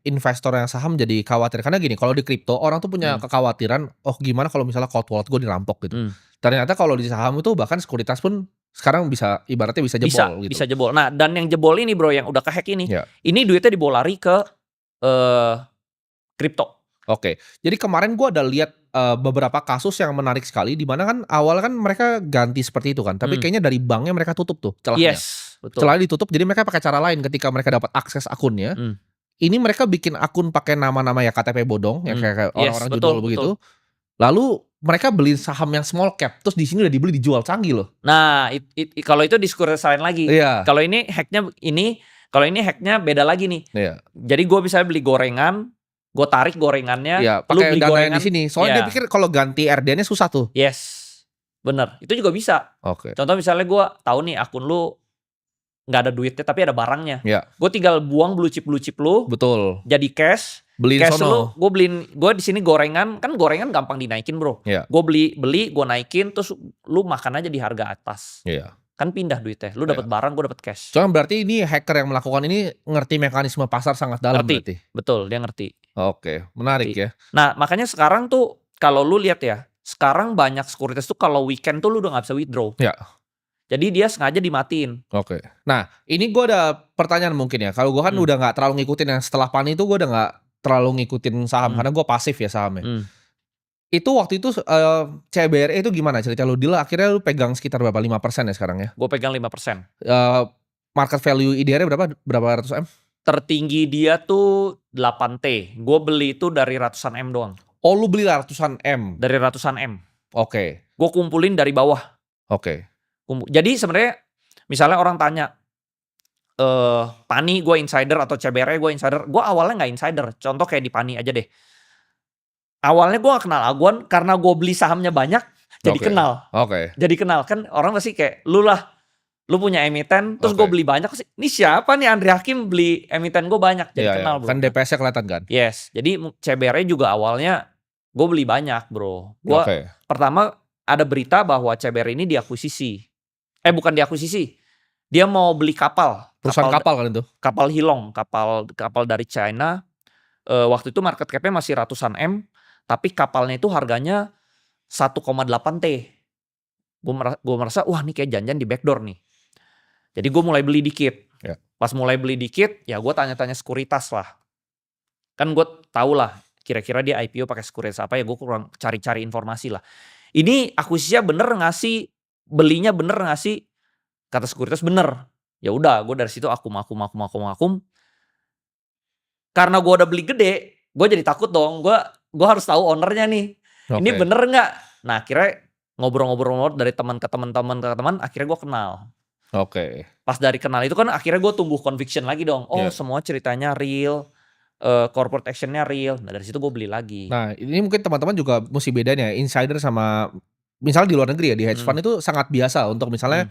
investor yang saham jadi khawatir. Karena gini, kalau di kripto orang tuh punya kekhawatiran, gimana kalau misalnya cold wallet gue dirampok gitu. Ternyata kalau di saham itu bahkan sekuritas pun sekarang ibaratnya bisa jebol gitu. Bisa jebol. Nah dan yang jebol ini bro, yang udah kehack ini, ini duitnya dibawa lari ke kripto. Oke. Jadi kemarin gua ada lihat beberapa kasus yang menarik sekali di mana kan awal kan mereka ganti seperti itu kan, tapi kayaknya dari banknya mereka tutup tuh celahnya. Yes, betul. Celahnya ditutup, jadi mereka pakai cara lain ketika mereka dapat akses akunnya. Ini mereka bikin akun pakai nama-nama ya KTP bodong, yang kayak orang-orang judul begitu. Lalu mereka beli saham yang small cap, terus di sini udah dibeli dijual, canggih loh. Nah, kalau itu diskursus lain lagi. Iya. Kalau ini hacknya beda lagi nih. Iya. Jadi gue bisa beli gorengan, gue tarik gorengannya, Iya, lu pakai beli dana gorengan yang di sini. Soalnya dia pikir kalau ganti RDN-nya susah tuh. Yes, bener. Itu juga bisa. Oke. Contoh misalnya gue tahu nih akun lu nggak ada duitnya tapi ada barangnya. Iya. Gue tinggal buang blue chip lu. Betul. Jadi cash. Beliin Cash sono. lu, gue di sini gorengan, kan gorengan gampang dinaikin bro. Iya. Gue beli, gue naikin, terus lu makan aja di harga atas. Iya. Kan pindah duitnya, lu dapat barang, gue dapat cash. Soalnya berarti ini hacker yang melakukan ini ngerti mekanisme pasar sangat dalam berarti. Betul, dia ngerti. Oke, menarik ya. Nah makanya sekarang tuh kalau lu lihat ya, sekarang banyak sekuritas tuh kalau weekend tuh lu udah nggak bisa withdraw. Ya. Jadi dia sengaja dimatiin. Oke. Nah ini gue ada pertanyaan mungkin ya. Kalau gue kan udah nggak terlalu ngikutin yang setelah PANI itu gue udah nggak terlalu ngikutin saham karena gue pasif ya sahamnya. Itu waktu itu CBRE itu gimana cerita lu? Deal akhirnya lu pegang sekitar berapa? 5% ya sekarang ya? Gue pegang 5%. Market value IDR berapa ratus M? Tertinggi dia tuh 8T. Gue beli itu dari ratusan M doang. Oh lu beli ratusan M? Dari ratusan M. Oke. Gue kumpulin dari bawah. Oke. Jadi sebenarnya misalnya orang tanya, PANI gue insider atau CBRE gue insider. Gue awalnya nggak insider. Contoh kayak di PANI aja deh. Awalnya gue gak kenal Aguan karena gue beli sahamnya banyak, jadi kenal. Jadi kenal kan orang pasti kayak lu punya emiten, terus gue beli banyak. Ini siapa nih Andri Hakim beli emiten gue banyak, jadi kenal bro. Kan DPS-nya kelihatan kan? Yes. Jadi CBRE juga awalnya gue beli banyak bro. Gue pertama ada berita bahwa CBRE ini diakuisisi. Bukan diakuisisi. Dia mau beli kapal. Perusahaan kapal kan itu? Kapal Hilong, kapal dari China. Waktu itu market cap-nya masih ratusan M, tapi kapalnya itu harganya 1,8 T. Gue merasa, wah ini kayak janjian di backdoor nih. Jadi gue mulai beli dikit. Ya. Pas mulai beli dikit, ya gue tanya-tanya sekuritas lah. Kan gue tau lah, kira-kira dia IPO pakai sekuritas apa ya, gue kurang cari-cari informasi lah. Ini akuisisinya bener gak sih? Belinya bener gak sih? Kata sekuritas bener. Ya udah, gue dari situ akum. Karena gue udah beli gede, gue jadi takut dong. Gue harus tahu ownernya nih. Ini bener nggak? Nah akhirnya ngobrol-ngobrol dari teman ke teman, akhirnya gue kenal. Pas dari kenal itu kan akhirnya gue tumbuh conviction lagi dong. Semua ceritanya real, corporate actionnya real. Nah dari situ gue beli lagi. Nah ini mungkin teman-teman juga mesti bedanya insider sama misalnya di luar negeri ya, di hedge fund itu sangat biasa untuk misalnya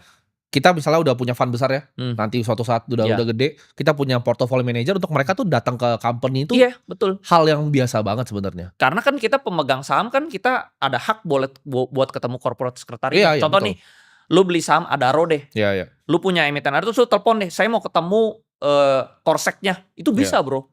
kita misalnya udah punya fund besar ya, nanti suatu saat udah gede, kita punya portfolio manager untuk mereka tuh datang ke company itu. Iya betul. Hal yang biasa banget sebenarnya. Karena kan kita pemegang saham kan kita ada hak buat ketemu corporate secretary. Contoh nih, lu beli saham Adaro deh. Iya. Lu punya emiten Adaro, terus lu telepon deh, saya mau ketemu korseknya. Itu bisa bro.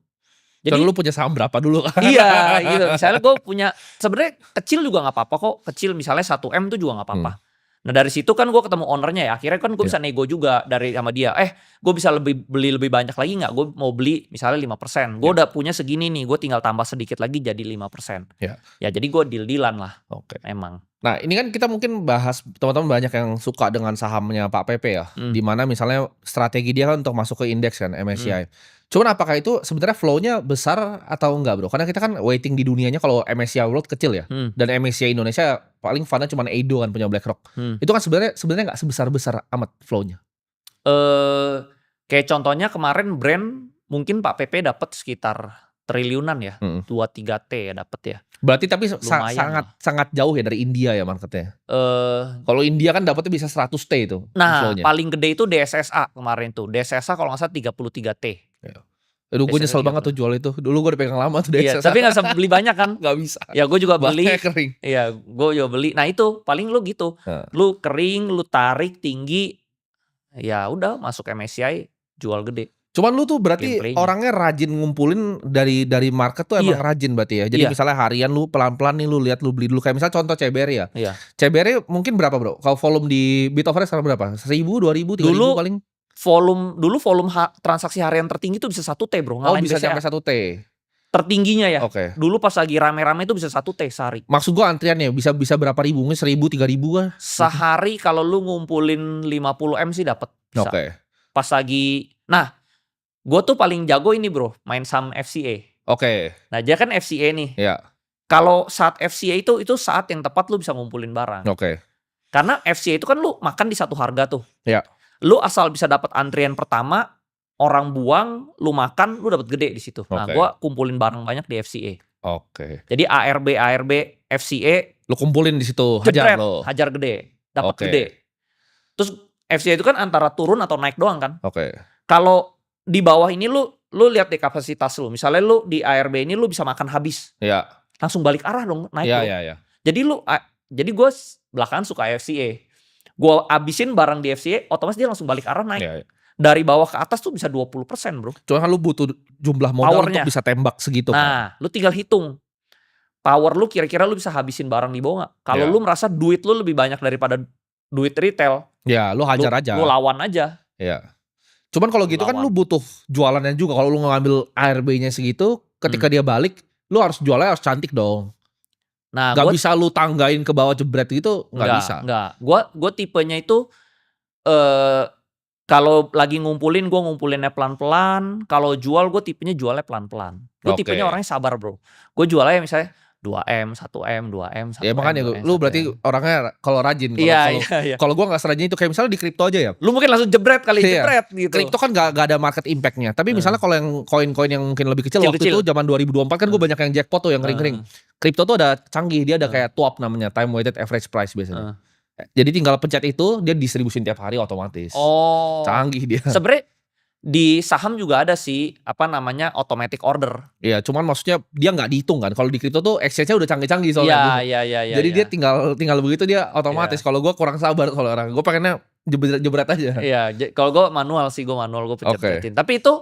Jadi lu punya saham berapa dulu? Iya gitu. Misalnya gue punya, sebenarnya kecil juga gak apa-apa kok. Kecil misalnya 1M tuh juga gak apa-apa. Nah dari situ kan gue ketemu ownernya ya. Akhirnya kan gue bisa nego juga sama dia. Gue bisa beli lebih banyak lagi gak? Gue mau beli misalnya 5%. Gue udah punya segini nih. Gue tinggal tambah sedikit lagi jadi 5%. Ya jadi gue deal-dealan lah. Emang. Nah ini kan kita mungkin bahas, teman-teman banyak yang suka dengan sahamnya Pak Pepe ya. Dimana misalnya strategi dia kan untuk masuk ke indeks kan, MSCI. Cuman apakah itu sebenarnya flow-nya besar atau enggak bro? Karena kita kan weighting di dunianya kalau MSCI World kecil ya. Dan MSCI Indonesia paling fund-nya cuma Edo kan punya BlackRock. Itu kan sebenarnya nggak sebesar-besar amat flow-nya. Kayak contohnya kemarin brand mungkin Pak Pepe dapat sekitar triliunan ya. 2-3 T ya dapat ya. Berarti tapi sangat jauh ya dari India ya marketnya. Kalau India kan dapatnya bisa 100 T itu. Nah flow-nya. paling gede itu DSSA kemarin tuh. DSSA kalau nggak salah 33 T. Aduh gue nyesel banget tuh jual itu. Dulu gue udah pegang lama tuh DSSA. Iya, tapi gak bisa beli banyak kan? Gak bisa. Ya gue juga beli. Kering. Iya gue juga beli. Nah itu paling lu gitu. Lu kering, lu tarik tinggi. Ya udah masuk MSCI jual gede. Cuman lu tuh berarti orangnya rajin ngumpulin dari market tuh emang rajin berarti ya. Jadi misalnya harian lu pelan-pelan nih lu lihat lu beli dulu. Kayak misalnya contoh CBRE ya. CBRE mungkin berapa bro? Kalau volume di Bitoverse sekarang berapa? 1.000, 2.000, 3.000 paling? Volume transaksi harian tertinggi tuh bisa 1 T bro. Bisa sampai 1 T. tertingginya ya. Oke. Dulu pas lagi rame-rame itu bisa 1 T sehari. Maksud gua antriannya bisa berapa ribu? Mungkin 1.000, 3.000 kah? Sehari kalau lu ngumpulin 50 M sih dapat. Bisa. Oke. Pas lagi, nah gue tuh paling jago ini bro, main saham FCA. Oke. Nah dia kan FCA nih. Ya. Kalau saat FCA itu saat yang tepat lu bisa ngumpulin barang. Oke. Karena FCA itu kan lu makan di satu harga tuh. Ya. Lu asal bisa dapat antrian pertama, orang buang, lu makan, lu dapat gede di situ. Nah, Oke. gua kumpulin barang banyak di FCA. Oke. Jadi ARB, FCA, Lu kumpulin di situ, jebret, hajar lo. hajar gede, dapat Oke. gede. Terus FCA itu kan antara turun atau naik doang kan. Oke. Kalau di bawah ini lu lihat deh kapasitas lu. Misalnya lu di ARB ini lu bisa makan habis. Ya. Langsung balik arah dong, naik Ya, dong. ya, ya. Jadi gue belakangan suka FCA. Gue abisin barang di FCA, otomatis dia langsung balik arah naik. Ya, ya. Dari bawah ke atas tuh bisa 20% bro. Cuma kan lu butuh jumlah modal Powernya. untuk bisa tembak segitu kan. Nah, lu tinggal hitung. Power lu kira-kira lu bisa habisin barang di bawah gak? Kalau Ya. lu merasa duit lu lebih banyak daripada duit retail. Ya, lu hajar aja. Lu lawan aja. Ya. Cuman kalau gitu kan lu butuh jualannya juga. Kalau lu ngambil ARB-nya segitu, ketika dia balik, lu harus jualnya harus cantik dong. Nah, gak bisa lu tanggain ke bawah jebret gitu, gak bisa. Enggak. Gue tipenya itu kalau lagi ngumpulin, gue ngumpulinnya pelan-pelan. Kalau jual, gue tipenya jualnya pelan-pelan. Gue tipenya orangnya sabar bro. Gue jualnya misalnya 2M, 1M, 2M, 1M. Ya makanya lu berarti orangnya kalau rajin. Iya. Kalau gue gak serajin itu kayak misalnya di kripto aja ya. Lu mungkin langsung jebret kali, jebret gitu. Kripto kan gak ada market impact-nya. Tapi misalnya kalau yang koin-koin yang mungkin lebih kecil, waktu itu zaman 2024 kan gue banyak yang jackpot tuh yang kering-kering. Kripto tuh ada canggih, dia ada kayak TWAP namanya, time weighted average price biasanya. Jadi tinggal pencet itu, dia distribusin tiap hari otomatis. Oh. Canggih dia. Sebenarnya di saham juga ada sih automatic order. Iya, cuman maksudnya dia nggak dihitung kan. Kalau di kripto tuh exchange-nya udah canggih-canggih soalnya. Iya. Jadi dia tinggal begitu dia otomatis. Kalau gue kurang sabar kalau orang, gue pengennya jebret aja. Iya, kalau gue manual gue pencet-pencetin. Tapi itu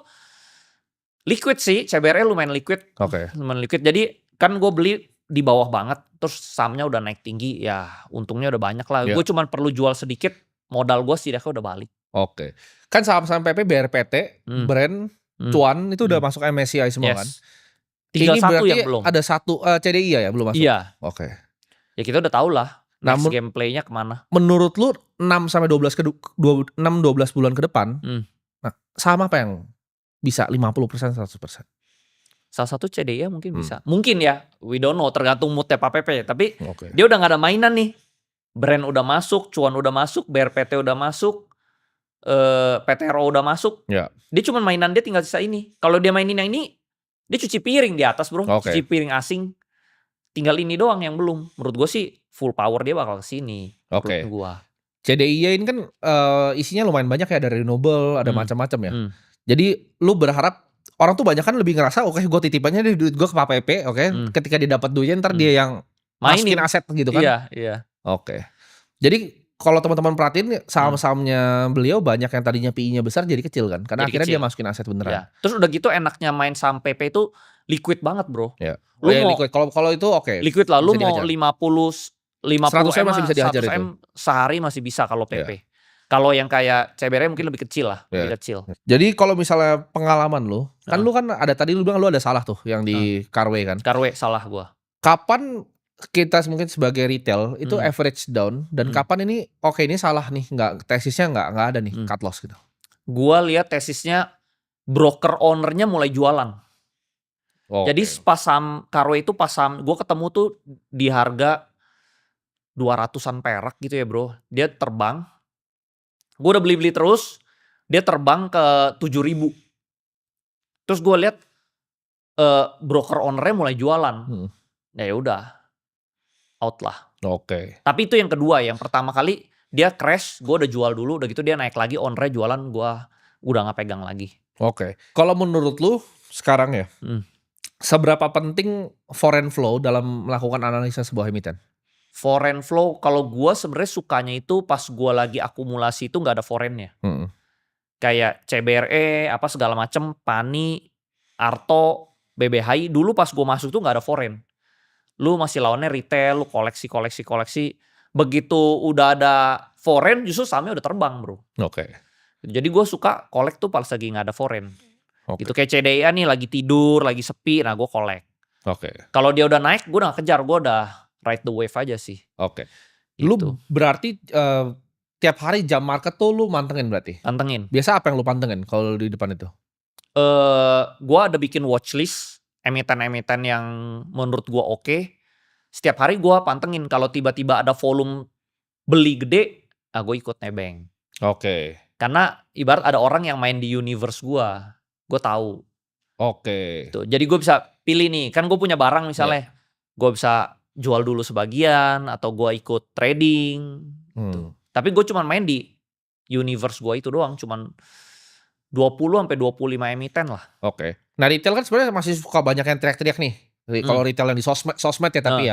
liquid sih, CBRE lumayan liquid. Lumayan liquid. Jadi kan gue beli di bawah banget, terus sahamnya udah naik tinggi, ya untungnya udah banyak lah. Gue cuman perlu jual sedikit, modal gue setidaknya udah balik. Oke. Kan saham-saham PP, BRPT, Brand, Cuan itu udah masuk MSCI semua kan? Tinggal ini satu berarti yang belum. Ada satu CDI ya belum masuk? Iya. Oke. Ya kita udah tahu lah next gameplaynya kemana. Menurut lu 6-12 bulan ke depan, nah, saham apa yang bisa 50%, 100%? Salah satu CDI mungkin bisa. Mungkin ya, we don't know, tergantung moodnya Pak PP. Tapi dia udah gak ada mainan nih. Brand udah masuk, Cuan udah masuk, BRPT udah masuk, PTRO udah masuk. Ya. Dia cuma mainan dia tinggal sisa ini. Kalau dia mainin yang ini, dia cuci piring di atas bro. Cuci piring asing. Tinggal ini doang yang belum. Menurut gue sih full power dia bakal kesini. Oke. Gua. CDI ini kan isinya lumayan banyak ya, ada renewable, ada macam-macam ya. Jadi lu berharap orang tuh banyak kan lebih ngerasa oke gue titipannya deh duit gue ke Pak PP, oke. Ketika dia dapat duitnya ntar dia yang masukin aset gitu kan. Iya. Oke. Jadi kalau teman-teman perhatiin saham-sahamnya beliau banyak yang tadinya PI-nya besar jadi kecil kan. Karena akhirnya dia masukin aset beneran. Iya. Terus udah gitu enaknya main saham PP itu liquid banget bro. Ya. Lu mau liquid. Kalau itu oke. Liquid lah, lu mau 50 100 masih bisa dihajar 100 M sehari masih bisa kalau PP. Kalau yang kayak CBRE mungkin lebih kecil lah, lebih kecil. Jadi kalau misalnya pengalaman lu, kan lu kan ada tadi lu bilang lu ada salah tuh yang di Carway kan? Carway salah gua. Kapan kita mungkin sebagai retail itu average down dan kapan ini ini salah nih, tesisnya nggak ada nih cut loss gitu? Gua lihat tesisnya broker ownernya mulai jualan. Jadi pas saham Carway itu pas saham gua ketemu tuh di harga 200-an perak gitu ya bro. Dia terbang. Gue udah beli-beli terus, dia terbang ke 7.000. Terus gue lihat broker ownernya mulai jualan. Ya udah, out lah. Oke. Tapi itu yang kedua, yang pertama kali dia crash, gue udah jual dulu, udah gitu dia naik lagi, ownernya jualan, gue udah gak pegang lagi. Oke. Kalau menurut lu sekarang ya, seberapa penting foreign flow dalam melakukan analisa sebuah emiten? Foreign flow, kalau gue sebenarnya sukanya itu pas gue lagi akumulasi itu nggak ada foreignnya. Kayak CBRE, apa segala macem, PANI, Arto, BBHI. Dulu pas gue masuk tuh nggak ada foreign. Lu masih lawannya retail, lu koleksi. Begitu udah ada foreign, justru sahamnya udah terbang bro. Oke. Jadi gue suka collect tuh pas lagi nggak ada foreign. Gitu kayak CDIA nih lagi tidur, lagi sepi, nah gue collect. Oke. Kalau dia udah naik, gue udah gak kejar, gue udah ride the wave aja sih. Oke. Gitu. Lu berarti tiap hari jam market tuh lu mantengin berarti? Pantengin. Biasa apa yang lu pantengin kalau di depan itu? Gue ada bikin watchlist emiten-emiten yang menurut gue oke. Setiap hari gue pantengin. Kalau tiba-tiba ada volume beli gede, gue ikut nebeng. Oke. Karena ibarat ada orang yang main di universe gue tahu. Oke. Tuh, jadi gue bisa pilih nih, kan gue punya barang misalnya, gue bisa jual dulu sebagian atau gue ikut trading. Gitu. Tapi gue cuma main di universe gue itu doang, cuman 20-25 emiten lah. Oke. Nah retail kan sebenarnya masih suka banyak yang teriak-teriak nih. Kalau retail yang di sosmed ya tapi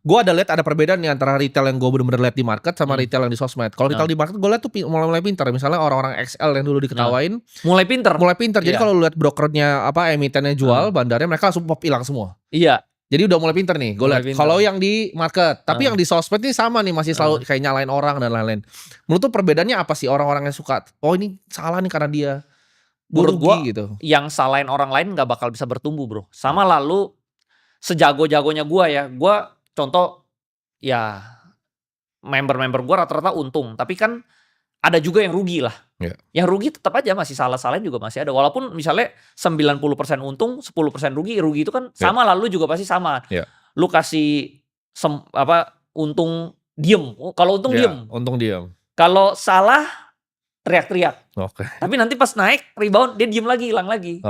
gue ada lihat ada perbedaan nih antara retail yang gue bener-bener lihat di market sama retail yang di sosmed. Kalau retail di market gue lihat tuh mulai pintar. Misalnya orang-orang XL yang dulu diketawain, mulai pintar. Jadi kalau lu lihat brokernya emitennya jual, bandarnya mereka langsung pop hilang semua. Iya. Jadi udah mulai pintar nih. Gue lihat kalau yang di market, tapi yang di sosmed ini sama nih, masih selalu kayak nyalain orang dan lain-lain. Menurut tuh perbedaannya apa sih orang-orang yang suka? Oh ini salah nih karena dia. Menurut gue gitu. Yang salahin orang lain gak bakal bisa bertumbuh bro. Sama lalu sejago-jagonya gue ya. Gue contoh ya member-member gue rata-rata untung. Tapi kan ada juga yang rugi lah. Yang rugi tetap aja masih salah-salahin juga masih ada. Walaupun misalnya 90% untung 10% rugi. Rugi itu kan sama lalu juga pasti sama. Lu kasih untung diem. Kalau untung diem. Untung diem. Kalau salah teriak-teriak. Tapi nanti pas naik rebound dia diem lagi, hilang lagi.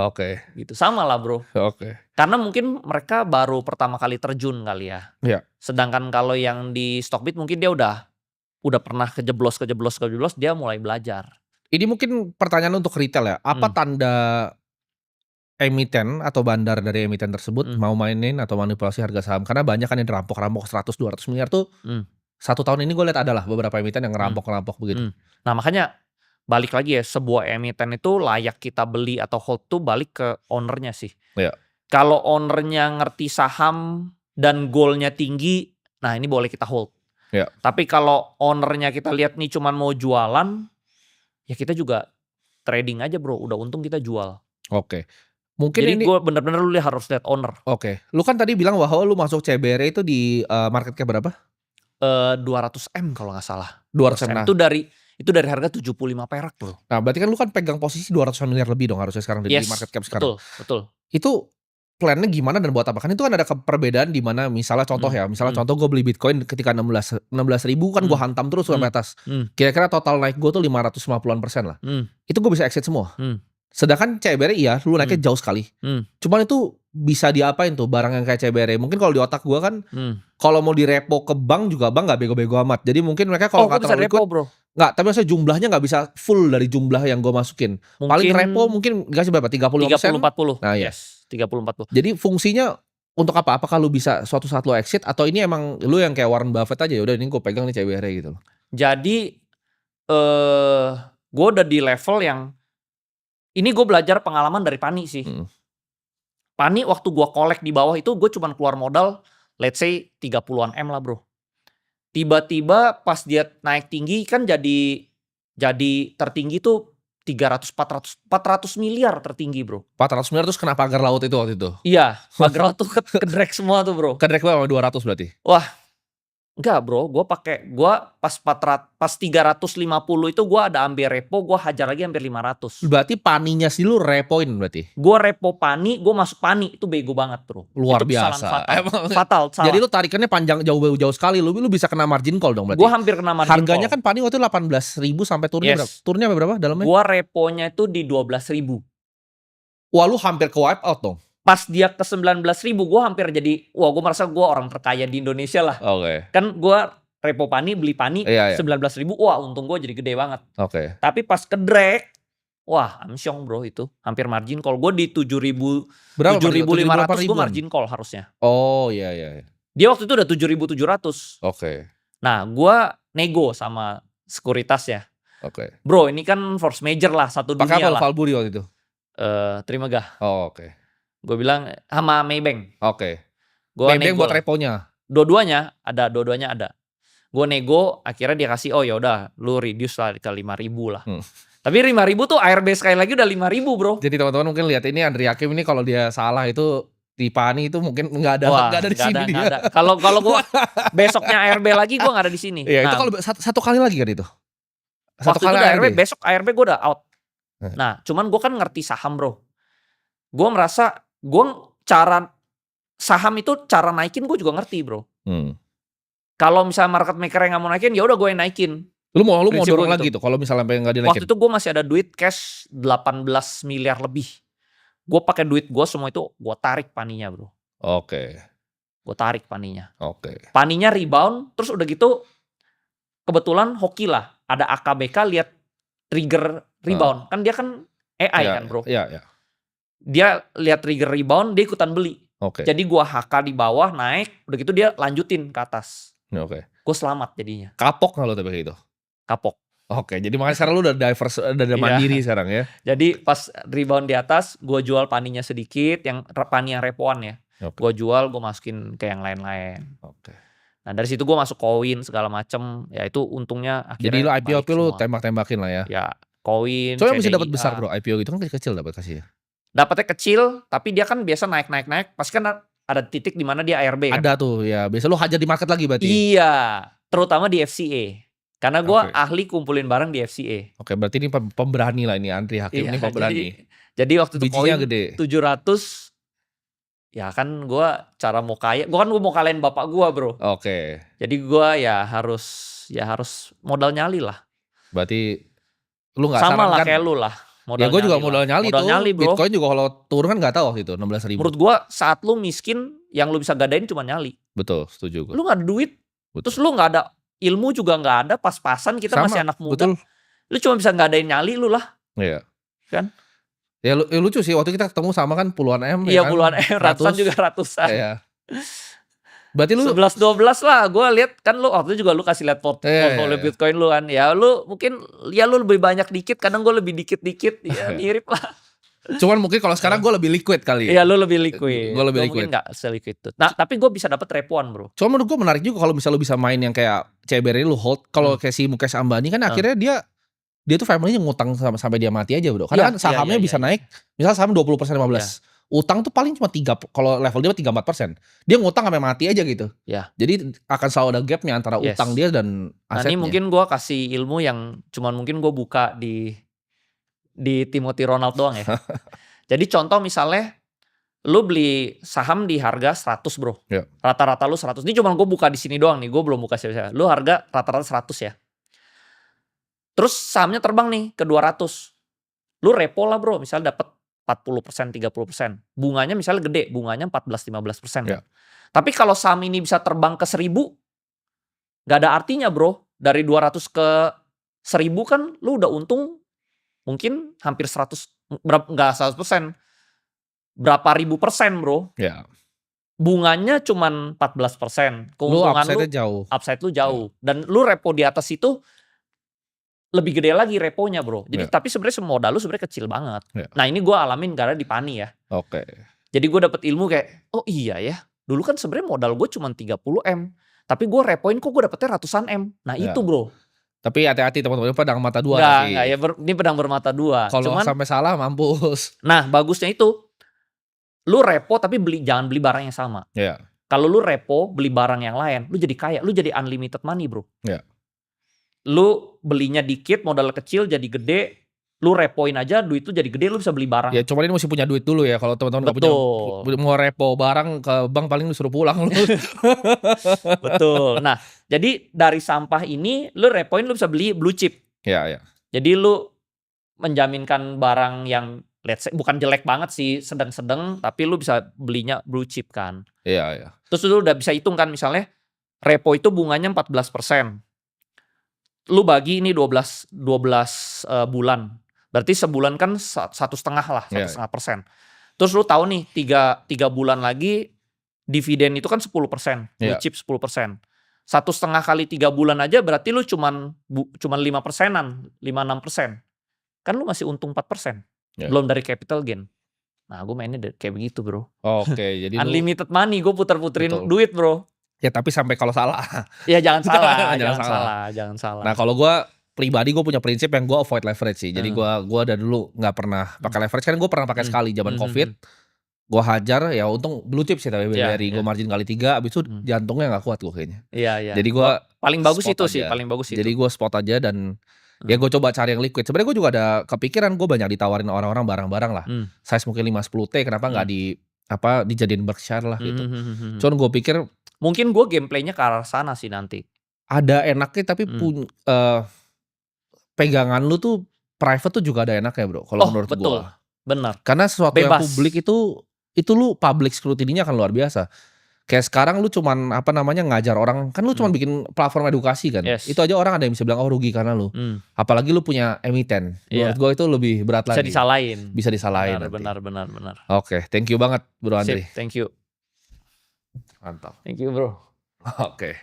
Gitu sama lah bro. Karena mungkin mereka baru pertama kali terjun kali ya. Sedangkan kalau yang di Stockbit mungkin dia udah pernah kejeblos dia mulai belajar. Ini mungkin pertanyaan untuk retail ya. Apa tanda emiten atau bandar dari emiten tersebut mau mainin atau manipulasi harga saham? Karena banyak kan yang rampok 100-200 miliar tuh. 1 tahun ini gue lihat adalah beberapa emiten yang ngerampok begitu. Nah makanya balik lagi ya, sebuah emiten itu layak kita beli atau hold tuh balik ke ownernya sih. Kalau ownernya ngerti saham dan goalnya tinggi, nah ini boleh kita hold. Tapi kalau ownernya kita lihat nih cuman mau jualan, ya kita juga trading aja bro. Udah untung kita jual. Mungkin jadi ini gue bener-bener lu harus lihat owner. Lu kan tadi bilang bahwa lu masuk CBRE itu di market cap berapa? 200M kalau nggak salah. 200M. Itu dari harga 75 perak bro. Nah berarti kan lu kan pegang posisi 200 miliar lebih dong harusnya sekarang di market cap sekarang. Betul. Itu plannya gimana dan buat apa? Kan itu kan ada perbedaan di mana misalnya contoh contoh gue beli Bitcoin ketika 16 ribu kan gue hantam terus sampai atas. Kira-kira total naik gue tuh 550% lah. Itu gue bisa exit semua. Sedangkan CBRE lu naiknya jauh sekali. Cuman itu bisa diapain tuh barang yang kayak CBRE? Mungkin kalau di otak gue kan kalau mau direpo ke bank juga bank gak bego-bego amat. Jadi mungkin mereka kalau nggak terlalu liquid, nggak, tapi maksudnya jumlahnya nggak bisa full dari jumlah yang gue masukin. Paling repo mungkin nggak sih berapa? 30%? 30-40. Nah yes, 30-40. Jadi fungsinya untuk apa? Apakah lu bisa suatu saat lu exit atau ini emang lu yang kayak Warren Buffett aja, udah ini gue pegang nih CBRE gitu. Jadi gue udah di level yang ini gue belajar pengalaman dari Pani sih. Pani waktu gue collect di bawah itu gue cuma keluar modal let's say 30-an M lah bro. Tiba-tiba pas dia naik tinggi kan jadi tertinggi tuh 400 miliar tertinggi bro. 400 miliar terus kenapa pagar laut itu waktu itu? Iya, pagar laut tuh ke-drag semua tuh bro. Ke-drag sama 200 berarti? Wah, enggak bro, gue pas 350 itu gue ada ambil repo, gue hajar lagi hampir 500. Berarti paninya sih lu repoin berarti? Gue repo pani, gue masuk pani, itu bego banget bro. Luar itu biasa. Fatal, salah. Jadi lu tarikannya panjang jauh sekali, lu bisa kena margin call dong berarti? Gue hampir kena margin Harganya call. kan pani waktu itu 18.000 sampai turunnya berapa? Turunnya berapa dalamnya? Gue reponya itu di 12.000. Wah lu hampir ke wipe out dong? Pas dia ke 19.000 gue hampir jadi, gue merasa gue orang terkaya di Indonesia lah. Kan gue repo pani, beli pani 19.000, wah untung gue jadi gede banget. Tapi pas ke drag, wah amsyong bro itu, hampir margin call. Gue di 7.500 gue margin call harusnya. Oh iya. Dia waktu itu udah 7.700. Nah gue nego sama sekuritas ya. Bro ini kan force major lah, satu dunia lah. Pakai apa Valburi waktu itu? Trimegah. Gue bilang sama Maybank. Maybank buat reponya. Dua-duanya ada. Gue nego, akhirnya dia kasih, oh ya udah, lu reduce lah ke 5.000 lah. Tapi 5.000 tuh ARB sekali lagi udah 5.000 bro. Jadi teman-teman mungkin lihat ini Andri Hakim ini kalau dia salah itu di Pani itu mungkin nggak ada di sini dia. Kalau gue besoknya ARB lagi gue nggak ada di sini. Iya, itu kalau satu kali lagi kan itu. Satu waktu kali itu ARB, besok ARB gue udah out. Nah, cuman gue kan ngerti saham bro. Gue merasa cara saham itu cara naikin gue juga ngerti bro. Kalau misalnya market maker yang nggak mau naikin, ya udah gue yang naikin. Lu mau dorong lagi tuh kalau misalnya sampai nggak dinaikin. Waktu itu gue masih ada duit cash 18 miliar lebih. Gue pakai duit gue semua itu gue tarik Paninya bro. Oke. Gue tarik Paninya. Oke. Paninya rebound, terus udah gitu kebetulan hoki lah. Ada AKBK lihat trigger rebound. Kan dia kan AI kan bro. Iya. Dia lihat trigger rebound, dia ikutan beli. Oke. Jadi gue HK di bawah naik, udah gitu dia lanjutin ke atas. Oke. Gue selamat jadinya. Kapok nggak lo tapi kayak gitu? Kapok. Oke, jadi makanya sekarang lu udah diverse, udah mandiri sekarang ya. Jadi pas rebound di atas, gue jual Paninya sedikit, yang Pani yang repoan ya. Gue jual, gue masukin ke yang lain-lain. Oke. Nah dari situ gue masuk koin segala macem, ya itu untungnya akhirnya. Jadi lu IPO lu tembak-tembakin lah ya? Ya koin. Soalnya bisa dapat besar bro, IPO gitu kan kecil dapat kasih ya? Dapatnya kecil, tapi dia kan biasa naik. Pasti kan ada titik di mana dia ARB kan? Ada tuh ya, biasa lu hajar di market lagi berarti? Iya, terutama di FCA. Karena gue ahli kumpulin barang di FCA. Oke, berarti ini pemberani lah ini Andri Hakim ini pemberani. Jadi waktu itu bijinya gede. 700, ya kan gue cara mau kaya, gue mau kalahin bapak gue bro. Oke. Jadi gue ya harus modal nyali lah. Berarti lu nggak sama lah kayak lu lah. Ya gue juga modal nyali tuh. Bro. Bitcoin juga kalau turun kan nggak tahu waktu itu 16.000. Menurut gue saat lu miskin, yang lu bisa gadain cuma nyali. Betul, setuju gue. Lu nggak ada duit, terus lu nggak ada ilmu juga nggak ada, pas-pasan kita masih anak muda. Betul. Lu cuma bisa ngadain nyali lu lah. Iya. Kan? Ya lucu sih waktu kita ketemu sama kan puluhan M. Iya ya kan? Puluhan M, ratusan juga ratusan. Iya. Berarti lu 11-12 lah, gue lihat kan lu waktu itu juga lu kasih lihat portfolio Bitcoin lu kan. Ya lu mungkin ya lu lebih banyak dikit, kadang gue lebih dikit-dikit, ya mirip lah. Cuman mungkin kalau sekarang gue lebih liquid kali. Iya lu lebih liquid. Gue lebih liquid. Mungkin gak se-liquid itu. Nah tapi gue bisa dapat repoan bro. Cuma menurut gue menarik juga kalau misalnya lu bisa main yang kayak CBR ini lu hold. Kalau kayak si Mukesh Ambani kan akhirnya dia tuh family-nya ngutang sampai dia mati aja bro. Karena kan sahamnya bisa naik. Misal saham 20% 15%. Utang tuh paling cuma 3, kalau level dia 3-4%. Dia ngutang sampai mati aja gitu. Ya. Jadi akan selalu ada gapnya antara utang dia dan asetnya. Nah ini mungkin gue kasih ilmu yang cuman mungkin gue buka di Timothy Ronald doang ya. Jadi contoh misalnya lu beli saham di harga 100 bro. Rata-rata lu 100. Ini cuma gue buka di sini doang nih. Gue belum buka siapa-siapa. Lu harga rata-rata 100 ya. Terus sahamnya terbang nih ke 200. Lu repo lah bro. Misalnya dapat 40%, 30%. Bunganya misalnya gede. Bunganya 14-15%. Tapi kalau saham ini bisa terbang ke 1000. Gak ada artinya bro. Dari 200 ke 1000 kan lu udah untung mungkin hampir 100. Enggak 100%. Berapa ribu persen bro. Bunganya cuman 14%. Keuntungan lu upside lu jauh. Dan lu repo di atas itu lebih gede lagi reponya bro. Jadi tapi sebenarnya modal lu sebenarnya kecil banget. Nah ini gue alamin karena di Pani ya. Jadi gue dapet ilmu kayak oh iya ya. Dulu kan sebenarnya modal gue cuma 30M. Tapi gue repoin kok gue dapetnya ratusan M. Nah itu bro. Tapi hati-hati teman-teman, pedang mata dua. Enggak ya, ini pedang bermata dua. Kalau sampai salah mampus. Nah bagusnya itu, lu repo tapi jangan beli barang yang sama. Kalau lu repo beli barang yang lain, lu jadi kaya, lu jadi unlimited money bro. Lu belinya dikit, modal kecil jadi gede, lu repoin aja duit lu jadi gede, lu bisa beli barang. Ya cuman ini mesti punya duit dulu ya, kalau teman-teman nggak punya, mau repo barang ke bank paling lu suruh pulang lu. Betul. Nah jadi dari sampah ini lu repoin lu bisa beli blue chip. Jadi lu menjaminkan barang yang let's say bukan jelek banget sih, sedang-sedang, tapi lu bisa belinya blue chip kan. Terus lu udah bisa hitung kan misalnya repo itu bunganya 14%. Lu bagi ini 12 bulan. Berarti sebulan kan 1,5 lah, 1,5%. Terus lu tahu nih 3 bulan lagi dividen itu kan 10%, blue chip 10%. 1,5 kali 3 bulan aja berarti lu cuman 5%-an, 5-6%. Kan lu masih untung 4%. Belum dari capital gain. Nah gue mainnya kayak begitu bro. Jadi unlimited money, gue puter-puterin duit bro. Ya tapi sampai kalau salah. Ya jangan salah. Jangan salah. Nah kalau gue pribadi gue punya prinsip yang gue avoid leverage sih. Jadi gue dari dulu nggak pernah pakai leverage. Kan gue pernah pakai sekali zaman COVID. Gue hajar, ya untung blue chip sih tapi BRI gue margin kali 3, abis itu jantungnya nggak kuat gue kayaknya. Iya. Jadi gue paling bagus itu sih, paling bagus itu. Jadi gue spot aja dan ya gue coba cari yang liquid. Sebenarnya gue juga ada kepikiran, gue banyak ditawarin orang-orang barang-barang lah. Size mungkin 5-10T, kenapa nggak dijadiin Berkshire lah gitu. Cuman gue pikir mungkin gue gameplaynya ke arah sana sih nanti. Ada enaknya tapi pegangan lu tuh private tuh juga ada enaknya bro. Kalau menurut gue. Betul, benar. Karena sesuatu yang publik itu lu public scrutiny-nya akan luar biasa. Kayak sekarang lu cuman ngajar orang, kan lu cuman bikin platform edukasi kan. Itu aja orang ada yang bisa bilang rugi karena lu. Apalagi lu punya emiten. Menurut gue itu lebih berat lagi. Bisa disalahin. Benar. Oke, thank you banget Bro Andri. Thank you. Mantap. Thank you bro. Oke.